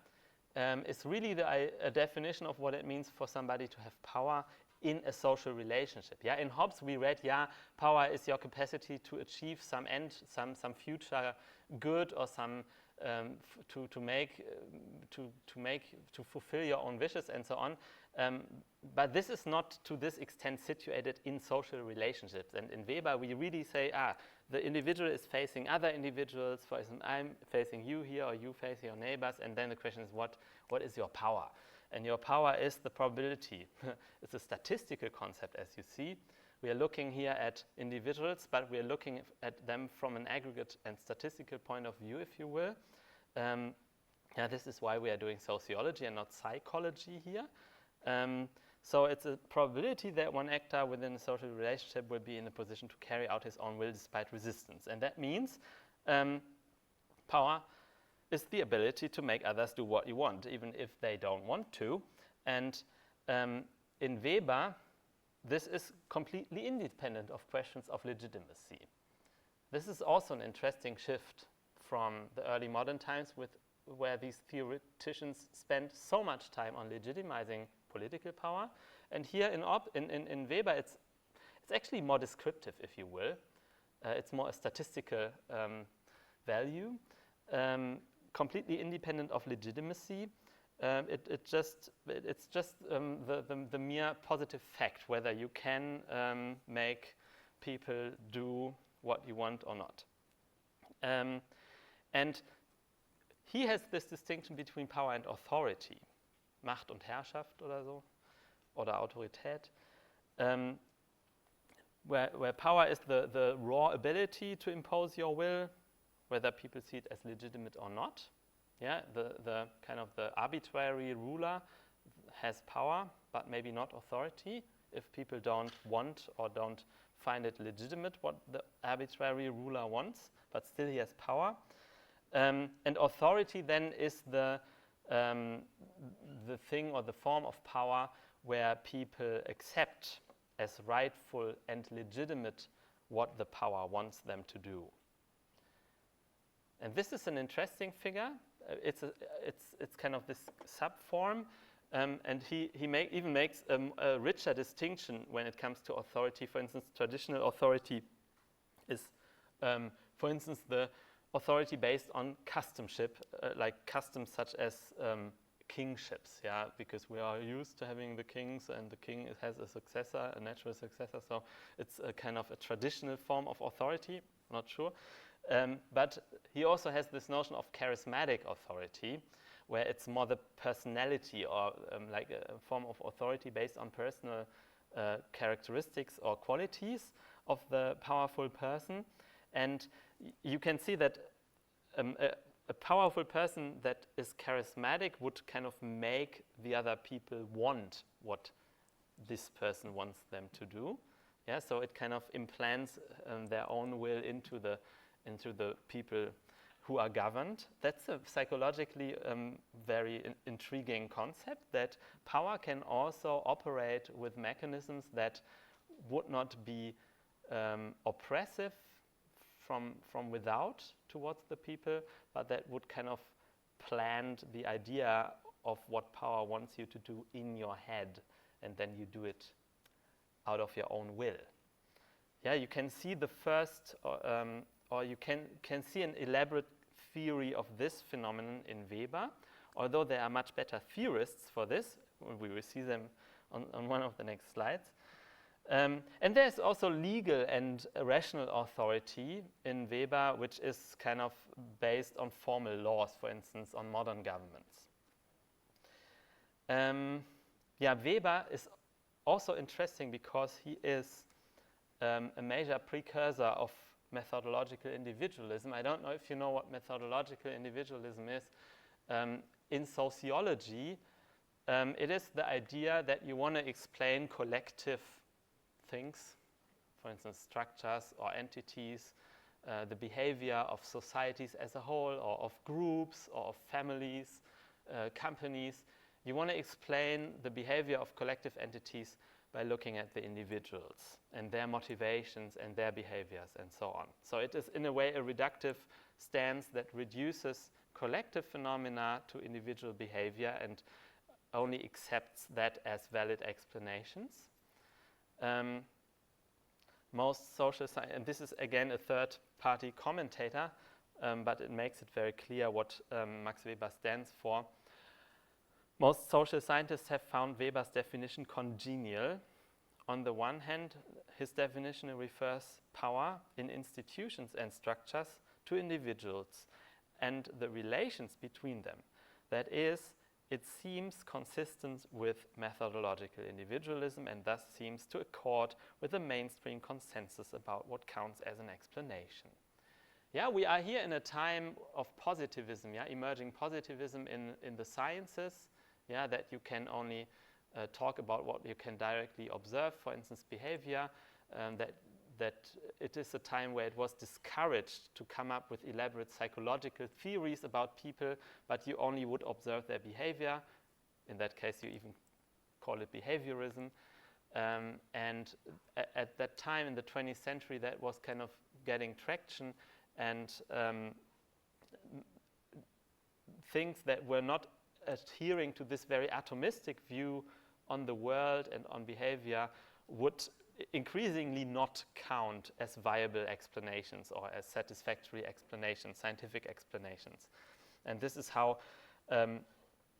is really a definition of what it means for somebody to have power in a social relationship. Yeah, in Hobbes we read, power is your capacity to achieve some end, some future good, or some to fulfill your own wishes and so on. But this is not to this extent situated in social relationships. And in Weber we really say, the individual is facing other individuals. For example, I'm facing you here, or you face your neighbors, and then the question is, what is your power? And your power is the probability. It's a statistical concept, as you see. We are looking here at individuals, but we are looking at them from an aggregate and statistical point of view, if you will. This is why we are doing sociology and not psychology here. So it's a probability that one actor within a social relationship will be in a position to carry out his own will despite resistance. And that means power is the ability to make others do what you want, even if they don't want to. And in Weber, this is completely independent of questions of legitimacy. This is also an interesting shift from the early modern times, where these theoreticians spend so much time on legitimizing political power. And here in Weber, it's actually more descriptive, if you will. It's more a statistical value, completely independent of legitimacy. It's just the mere positive fact whether you can make people do what you want or not. And he has this distinction between power and authority, Macht und Herrschaft oder so, oder Autorität, where power is the raw ability to impose your will, whether people see it as legitimate or not. Yeah, the kind of the arbitrary ruler has power, but maybe not authority. If people don't want or don't find it legitimate what the arbitrary ruler wants, but still he has power. And authority then is the thing or the form of power where people accept as rightful and legitimate what the power wants them to do. And this is an interesting figure. It's kind of this subform, and he even makes a richer distinction when it comes to authority. For instance, traditional authority is, for instance, the authority based on customship, like customs such as kingships, because we are used to having the kings, and the king has a successor, a natural successor, so it's a kind of a traditional form of authority, not sure. But he also has this notion of charismatic authority, where it's more the personality, or like a form of authority based on personal characteristics or qualities of the powerful person. And you can see that a powerful person that is charismatic would kind of make the other people want what this person wants them to do. Yeah, so it kind of implants their own will into the people who are governed. That's a psychologically very intriguing concept, that power can also operate with mechanisms that would not be oppressive from without towards the people, but that would kind of plant the idea of what power wants you to do in your head, and then you do it out of your own will. Yeah, you can see the first, or you can see an elaborate theory of this phenomenon in Weber, although there are much better theorists for this. We will see them on one of the next slides. And there's also legal and rational authority in Weber, which is kind of based on formal laws, for instance, on modern governments. Weber is also interesting because he is a major precursor of methodological individualism. I don't know if you know what methodological individualism is. In sociology, it is the idea that you want to explain collective things, for instance, structures or entities, the behavior of societies as a whole, or of groups, or of families, companies. You want to explain the behavior of collective entities by looking at the individuals and their motivations and their behaviors and so on. So it is, in a way, a reductive stance that reduces collective phenomena to individual behavior and only accepts that as valid explanations. Most social science, and this is again a third-party commentator, but it makes it very clear what Max Weber stands for. Most social scientists have found Weber's definition congenial. On the one hand, his definition refers power in institutions and structures to individuals and the relations between them. That is, it seems consistent with methodological individualism and thus seems to accord with the mainstream consensus about what counts as an explanation. Yeah, we are here in a time of positivism, yeah, emerging positivism in the sciences, yeah, that you can only talk about what you can directly observe, for instance, behavior, that it is a time where it was discouraged to come up with elaborate psychological theories about people, but you only would observe their behavior. In that case, you even call it behaviorism. And at that time in the 20th century, that was kind of getting traction, and things that were not adhering to this very atomistic view on the world and on behavior would increasingly not count as viable explanations or as satisfactory explanations, scientific explanations. And this is how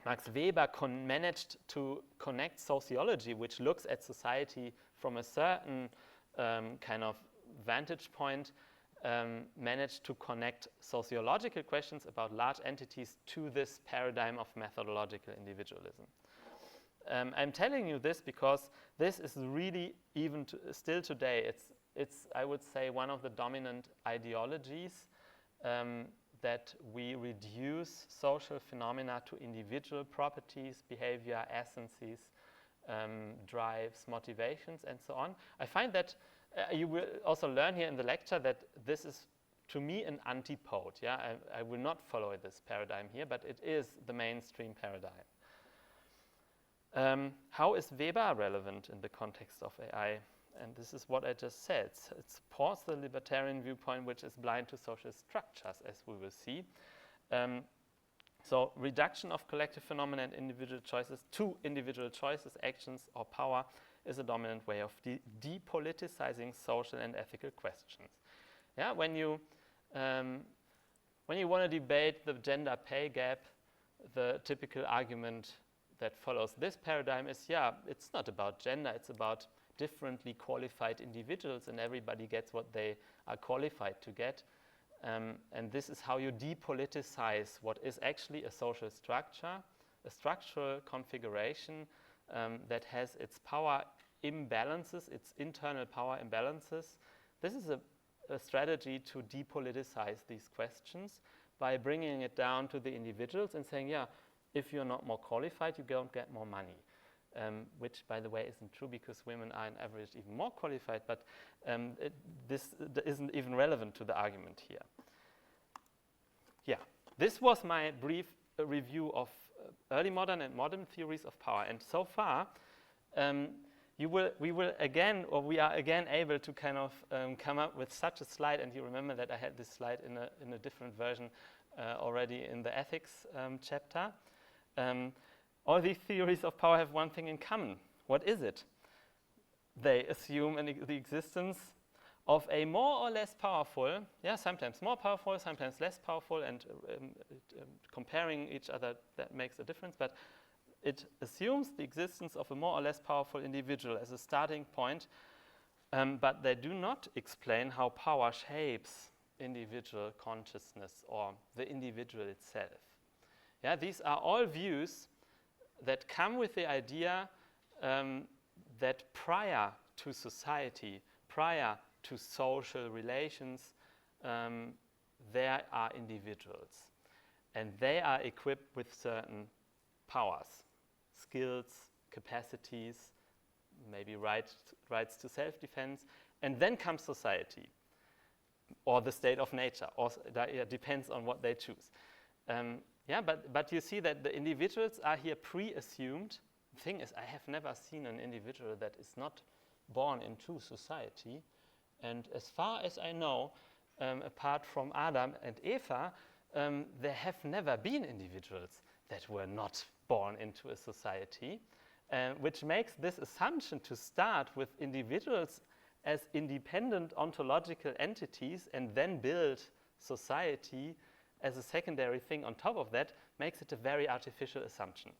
Max Weber managed to connect sociology, which looks at society from a certain kind of vantage point, managed to connect sociological questions about large entities to this paradigm of methodological individualism. I'm telling you this because this is really, even still today, it's I would say one of the dominant ideologies, that we reduce social phenomena to individual properties, behavior, essences, drives, motivations, and so on. I find that you will also learn here in the lecture that this is, to me, an antipode. Yeah, I will not follow this paradigm here, but it is the mainstream paradigm. How is Weber relevant in the context of AI? And this is what I just said. It supports the libertarian viewpoint, which is blind to social structures, as we will see. So reduction of collective phenomena and individual choices to individual choices, actions, or power is a dominant way of depoliticizing social and ethical questions. Yeah, when you want to debate the gender pay gap, the typical argument that follows this paradigm is, yeah, it's not about gender, it's about differently qualified individuals, and everybody gets what they are qualified to get. And this is how you depoliticize what is actually a social structure, a structural configuration that has its power imbalances, its internal power imbalances. This is a strategy to depoliticize these questions by bringing it down to the individuals and saying, yeah, if you're not more qualified, you don't get more money. Which, by the way, isn't true because women are on average even more qualified, but this isn't even relevant to the argument here. Yeah, this was my brief review of early modern and modern theories of power. And so far, we are again able to kind of come up with such a slide. And you remember that I had this slide in a different version already in the ethics chapter. All these theories of power have one thing in common. What is it? They assume the existence of a more or less powerful, sometimes more powerful, sometimes less powerful, and comparing each other, that makes a difference, but it assumes the existence of a more or less powerful individual as a starting point, but they do not explain how power shapes individual consciousness or the individual itself. Yeah, these are all views that come with the idea that prior to society, prior to social relations, there are individuals. And they are equipped with certain powers, skills, capacities, maybe rights to self-defense. And then comes society, or the state of nature, or that depends on what they choose. But you see that the individuals are here pre-assumed. The thing is, I have never seen an individual that is not born into society. And as far as I know, apart from Adam and Eva, there have never been individuals that were not born into a society. which makes this assumption to start with individuals as independent ontological entities and then build society as a secondary thing on top of that, makes it a very artificial assumption.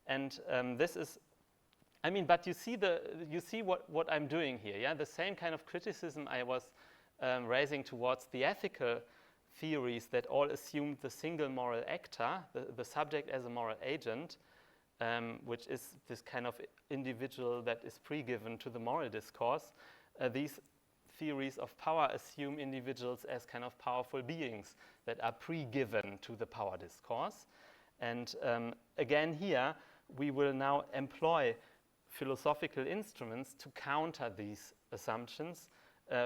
And this is, I mean, but you see what I'm doing here, yeah? The same kind of criticism I was raising towards the ethical theories that all assumed the single moral actor, the subject as a moral agent, which is this kind of individual that is pre-given to the moral discourse. These theories of power assume individuals as kind of powerful beings that are pre-given to the power discourse. And again here, we will now employ philosophical instruments to counter these assumptions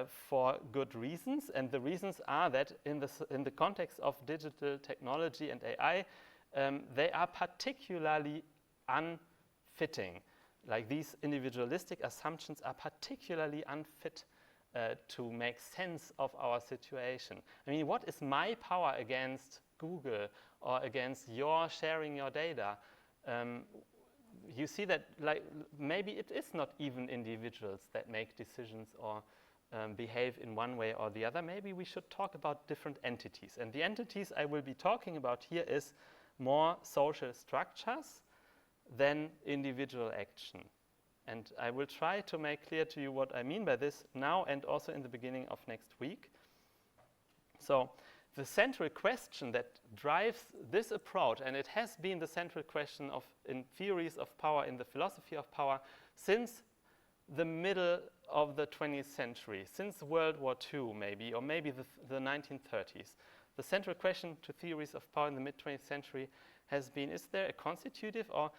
for good reasons. And the reasons are that in the context of digital technology and AI, they are particularly unfitting. Like these individualistic assumptions are particularly unfit to make sense of our situation. I mean, what is my power against Google or against your sharing your data? You see that, like, maybe it is not even individuals that make decisions or behave in one way or the other. Maybe we should talk about different entities. And the entities I will be talking about here is more social structures than individual action. And I will try to make clear to you what I mean by this now and also in the beginning of next week. So the central question that drives this approach, and it has been the central question in theories of power, in the philosophy of power, since the middle of the 20th century, since World War II maybe, or maybe the 1930s. The central question to theories of power in the mid-20th century has been, is there a constitutive, or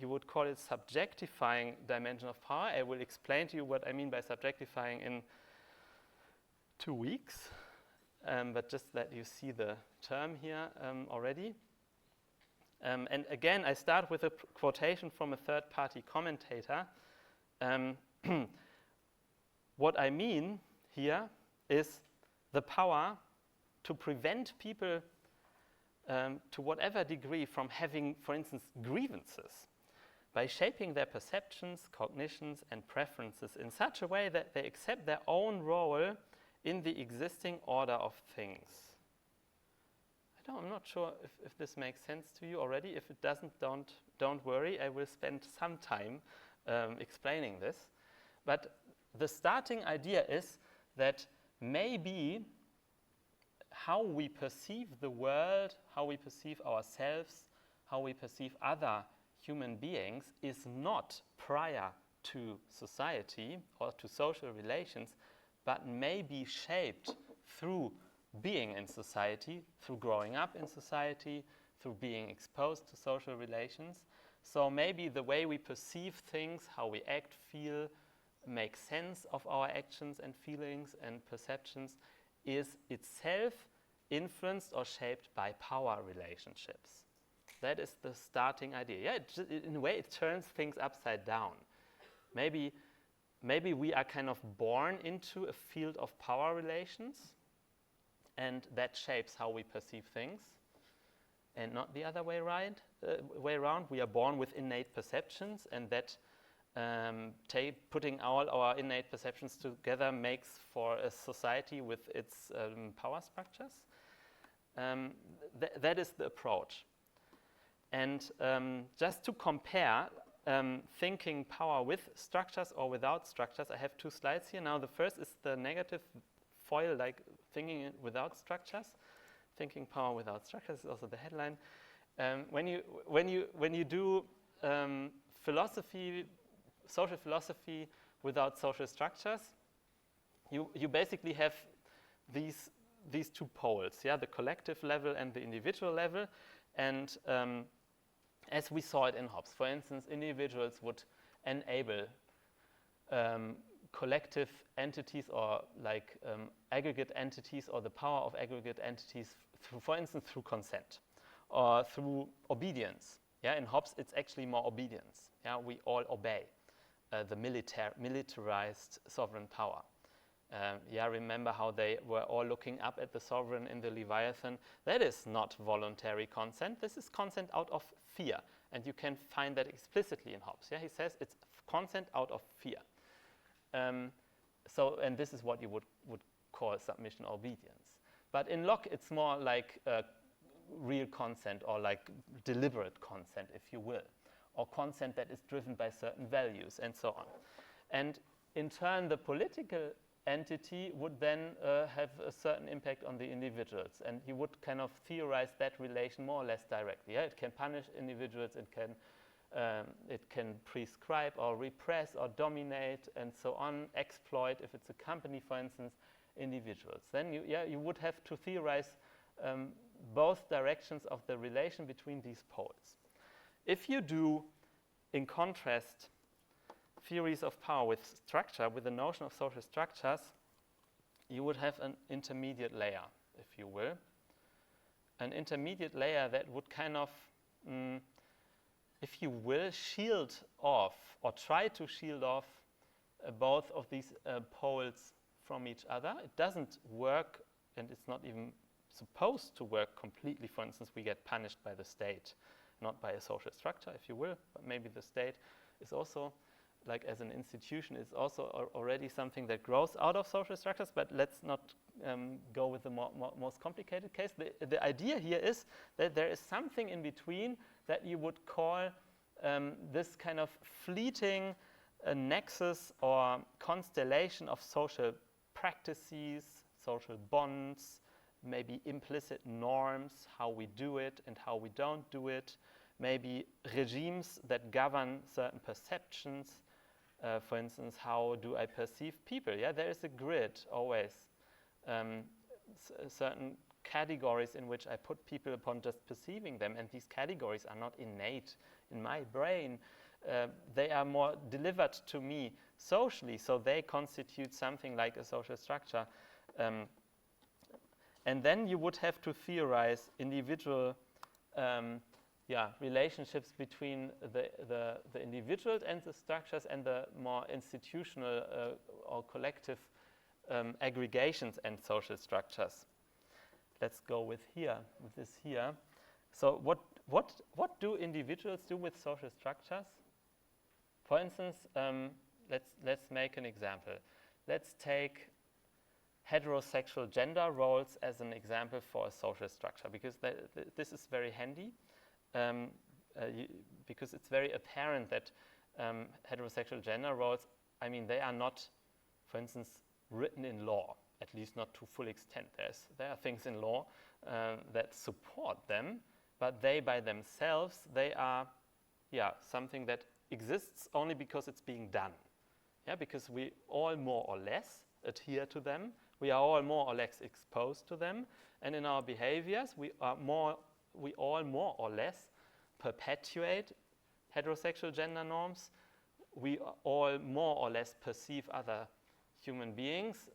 you would call it subjectifying dimension of power? I will explain to you what I mean by subjectifying in 2 weeks, but just that you see the term here already. And again, I start with a quotation from a third-party commentator. What I mean here is the power to prevent people to whatever degree from having, for instance, grievances, by shaping their perceptions, cognitions, and preferences in such a way that they accept their own role in the existing order of things. I'm not sure if this makes sense to you already. If it doesn't, don't worry. I will spend some time explaining this. But the starting idea is that maybe how we perceive the world, how we perceive ourselves, how we perceive other human beings is not prior to society or to social relations, but may be shaped through being in society, through growing up in society, through being exposed to social relations. So maybe the way we perceive things, how we act, feel, make sense of our actions and feelings and perceptions is itself influenced or shaped by power relationships. That is the starting idea. Yeah, in a way, it turns things upside down. Maybe we are kind of born into a field of power relations, and that shapes how we perceive things, and not the other way around. We are born with innate perceptions, and that putting all our innate perceptions together makes for a society with its power structures. That is the approach. And just to compare thinking power with structures or without structures, I have 2 slides here. Now the first is the negative foil, like thinking it without structures. Thinking power without structures is also the headline. When you do philosophy, social philosophy without social structures, you basically have these 2 poles, yeah, the collective level and the individual level. And as we saw it in Hobbes, for instance, individuals would enable collective entities or like aggregate entities or the power of aggregate entities, for instance, through consent or through obedience. Yeah, in Hobbes, it's actually more obedience. Yeah, we all obey the militarized sovereign power. Remember how they were all looking up at the sovereign in the Leviathan? That is not voluntary consent. This is consent out of fear. And you can find that explicitly in Hobbes. Yeah? He says it's consent out of fear. And this is what you would call submission or obedience. But in Locke, it's more like real consent, or like deliberate consent, if you will, or consent that is driven by certain values, and so on. And in turn, the political entity would then have a certain impact on the individuals, and you would kind of theorize that relation more or less directly. Yeah? It can punish individuals, it can prescribe or repress or dominate and so on, exploit, if it's a company, for instance, individuals. Then you would have to theorize both directions of the relation between these poles. If you do, in contrast, theories of power with structure, with the notion of social structures, you would have an intermediate layer, if you will. An intermediate layer that would kind of, if you will, shield off, or try to shield off both of these poles from each other. It doesn't work, and it's not even supposed to work completely. For instance, we get punished by the state, not by a social structure, if you will, but maybe the state is also, like as an institution, is also already something that grows out of social structures, but let's not go with the most complicated case. The idea here is that there is something in between that you would call this kind of fleeting nexus or constellation of social practices, social bonds, maybe implicit norms, how we do it and how we don't do it, maybe regimes that govern certain perceptions. For instance, how do I perceive people? Yeah, there is a grid always, certain categories in which I put people upon just perceiving them, and these categories are not innate in my brain. They are more delivered to me socially, so they constitute something like a social structure. And then you would have to theorize individual relationships between the individuals and the structures, and the more institutional or collective aggregations and social structures. Let's go with this here. So what do individuals do with social structures? For instance, let's make an example. Let's take heterosexual gender roles as an example for a social structure, because this is very handy. Because it's very apparent that heterosexual gender roles, I mean, they are not, for instance, written in law, at least not to full extent. There are things in law that support them, but they by themselves, they are something that exists only because it's being done. Yeah, because we all more or less adhere to them, we are all more or less exposed to them, and in our behaviors, we all more or less perpetuate heterosexual gender norms. We all more or less perceive other human beings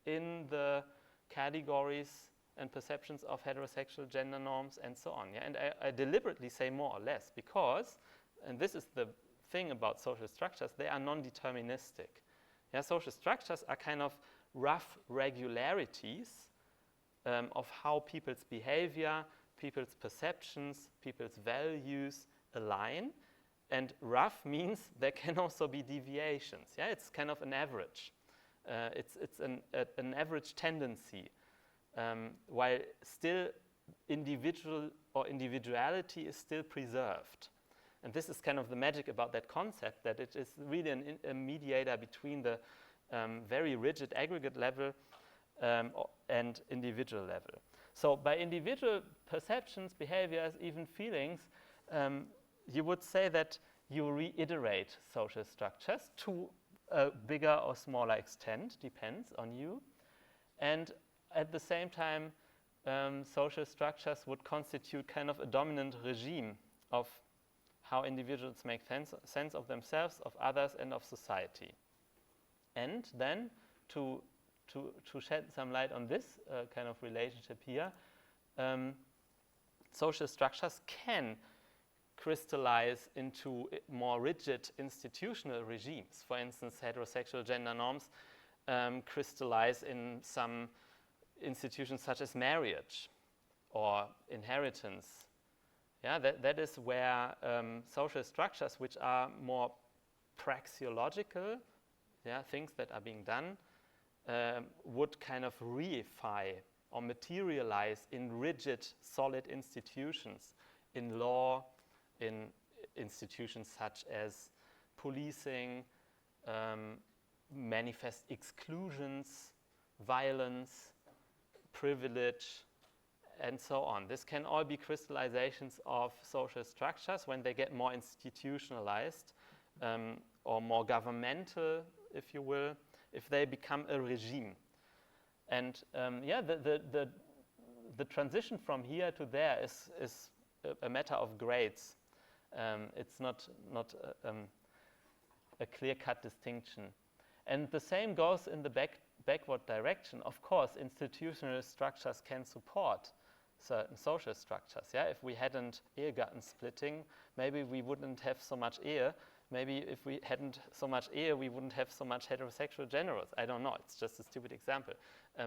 in the categories and perceptions of heterosexual gender norms, and so on. Yeah? And I deliberately say more or less because, and this is the thing about social structures, they are non-deterministic. Yeah? Social structures are kind of rough regularities of how people's behavior, people's perceptions, people's values align. And rough means there can also be deviations. Yeah, it's kind of an average. It's an average tendency, while still individuality is still preserved. And this is kind of the magic about that concept, that it is really a mediator between the very rigid aggregate level and individual level. So by individual perceptions, behaviors, even feelings, you would say that you reiterate social structures to a bigger or smaller extent, depends on you. And at the same time, social structures would constitute kind of a dominant regime of how individuals make sense of themselves, of others, and of society. And then to shed some light on this kind of relationship here, social structures can crystallize into more rigid institutional regimes. For instance, heterosexual gender norms crystallize in some institutions such as marriage or inheritance. Yeah, that is where social structures which are more praxeological, yeah, things that are being done, would kind of reify or materialize in rigid, solid institutions, in law, in institutions such as policing, manifest exclusions, violence, privilege, and so on. This can all be crystallizations of social structures when they get more institutionalized or more governmental, if you will, if they become a regime. And yeah, the transition from here to there is a matter of grades. It's not a clear-cut distinction. And the same goes in the backward direction. Of course, institutional structures can support certain social structures. Yeah, if we hadn't Ehegatten splitting, maybe we wouldn't have so much Ehe. Maybe if we hadn't so much Ehe, we wouldn't have so much heterosexual generals. I don't know. It's just a stupid example.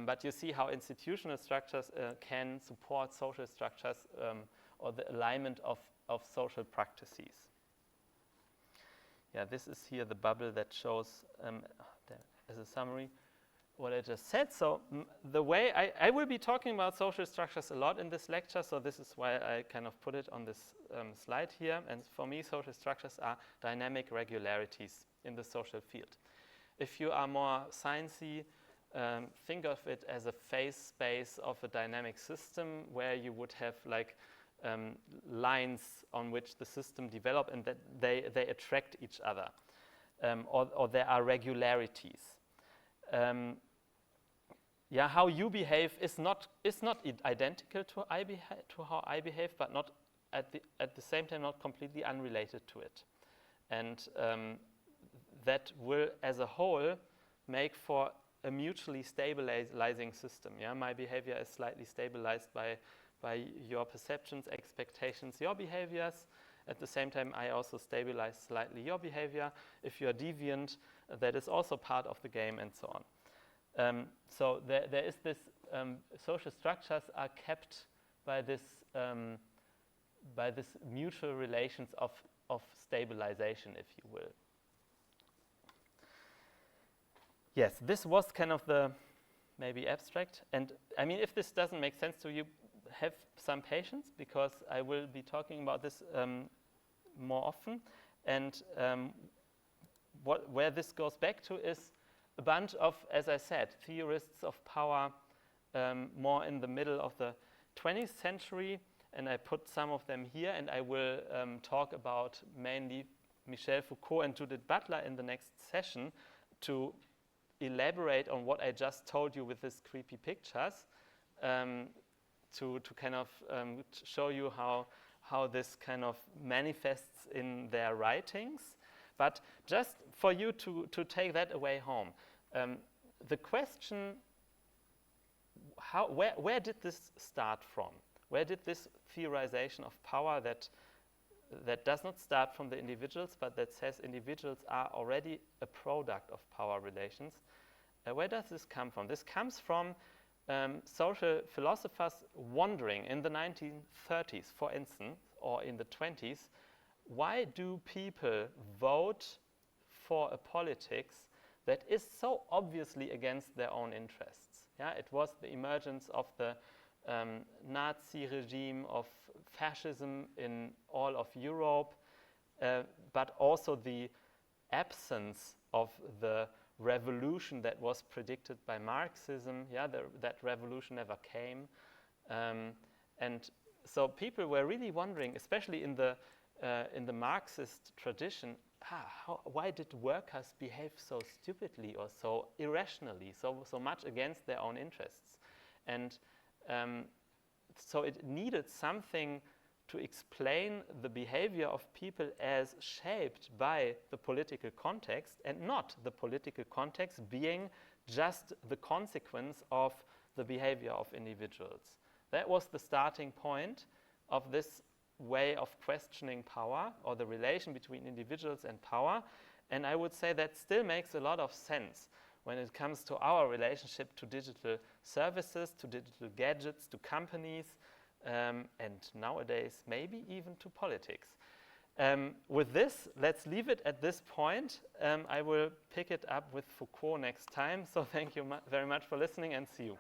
But you see how institutional structures can support social structures or the alignment of social practices. Yeah, this is here the bubble that shows, as a summary, what I just said. So the way I will be talking about social structures a lot in this lecture, so this is why I kind of put it on this slide here. And for me, social structures are dynamic regularities in the social field. If you are more sciencey, think of it as a phase space of a dynamic system where you would have like lines on which the system develop and that they attract each other, or there are regularities. Yeah, how you behave is not identical to how I behave, but not at the same time not completely unrelated to it, and that will, as a whole, make for a mutually stabilizing system. Yeah, my behavior is slightly stabilized by your perceptions, expectations, your behaviors. At the same time, I also stabilize slightly your behavior. If you're deviant, that is also part of the game, and so on. So there is this, social structures are kept by this mutual relations of stabilization, if you will. Yes, this was kind of the maybe abstract. And I mean, if this doesn't make sense to you, have some patience, because I will be talking about this more often. And where this goes back to is a bunch of, as I said, theorists of power more in the middle of the 20th century, and I put some of them here, and I will talk about mainly Michel Foucault and Judith Butler in the next session to elaborate on what I just told you with these creepy pictures, to kind of show you how this kind of manifests in their writings. But just for you to take that away home, the question, where did this start from? Where did this theorization of power that does not start from the individuals, but that says individuals are already a product of power relations, where does this come from? This comes from social philosophers wondering in the 1930s, for instance, or in the 20s, why do people vote for a politics that is so obviously against their own interests? Yeah, it was the emergence of the Nazi regime, of fascism in all of Europe, but also the absence of the revolution that was predicted by Marxism. Yeah, that revolution never came. And so people were really wondering, especially in the Marxist tradition, why did workers behave so stupidly or so irrationally, so much against their own interests? And so it needed something to explain the behavior of people as shaped by the political context, and not the political context being just the consequence of the behavior of individuals. That was the starting point of this way of questioning power, or the relation between individuals and power. And I would say that still makes a lot of sense when it comes to our relationship to digital services, to digital gadgets, to companies. and nowadays maybe even to politics. With this, let's leave it at this point. I will pick it up with Foucault next time. So thank you very much for listening, and see you.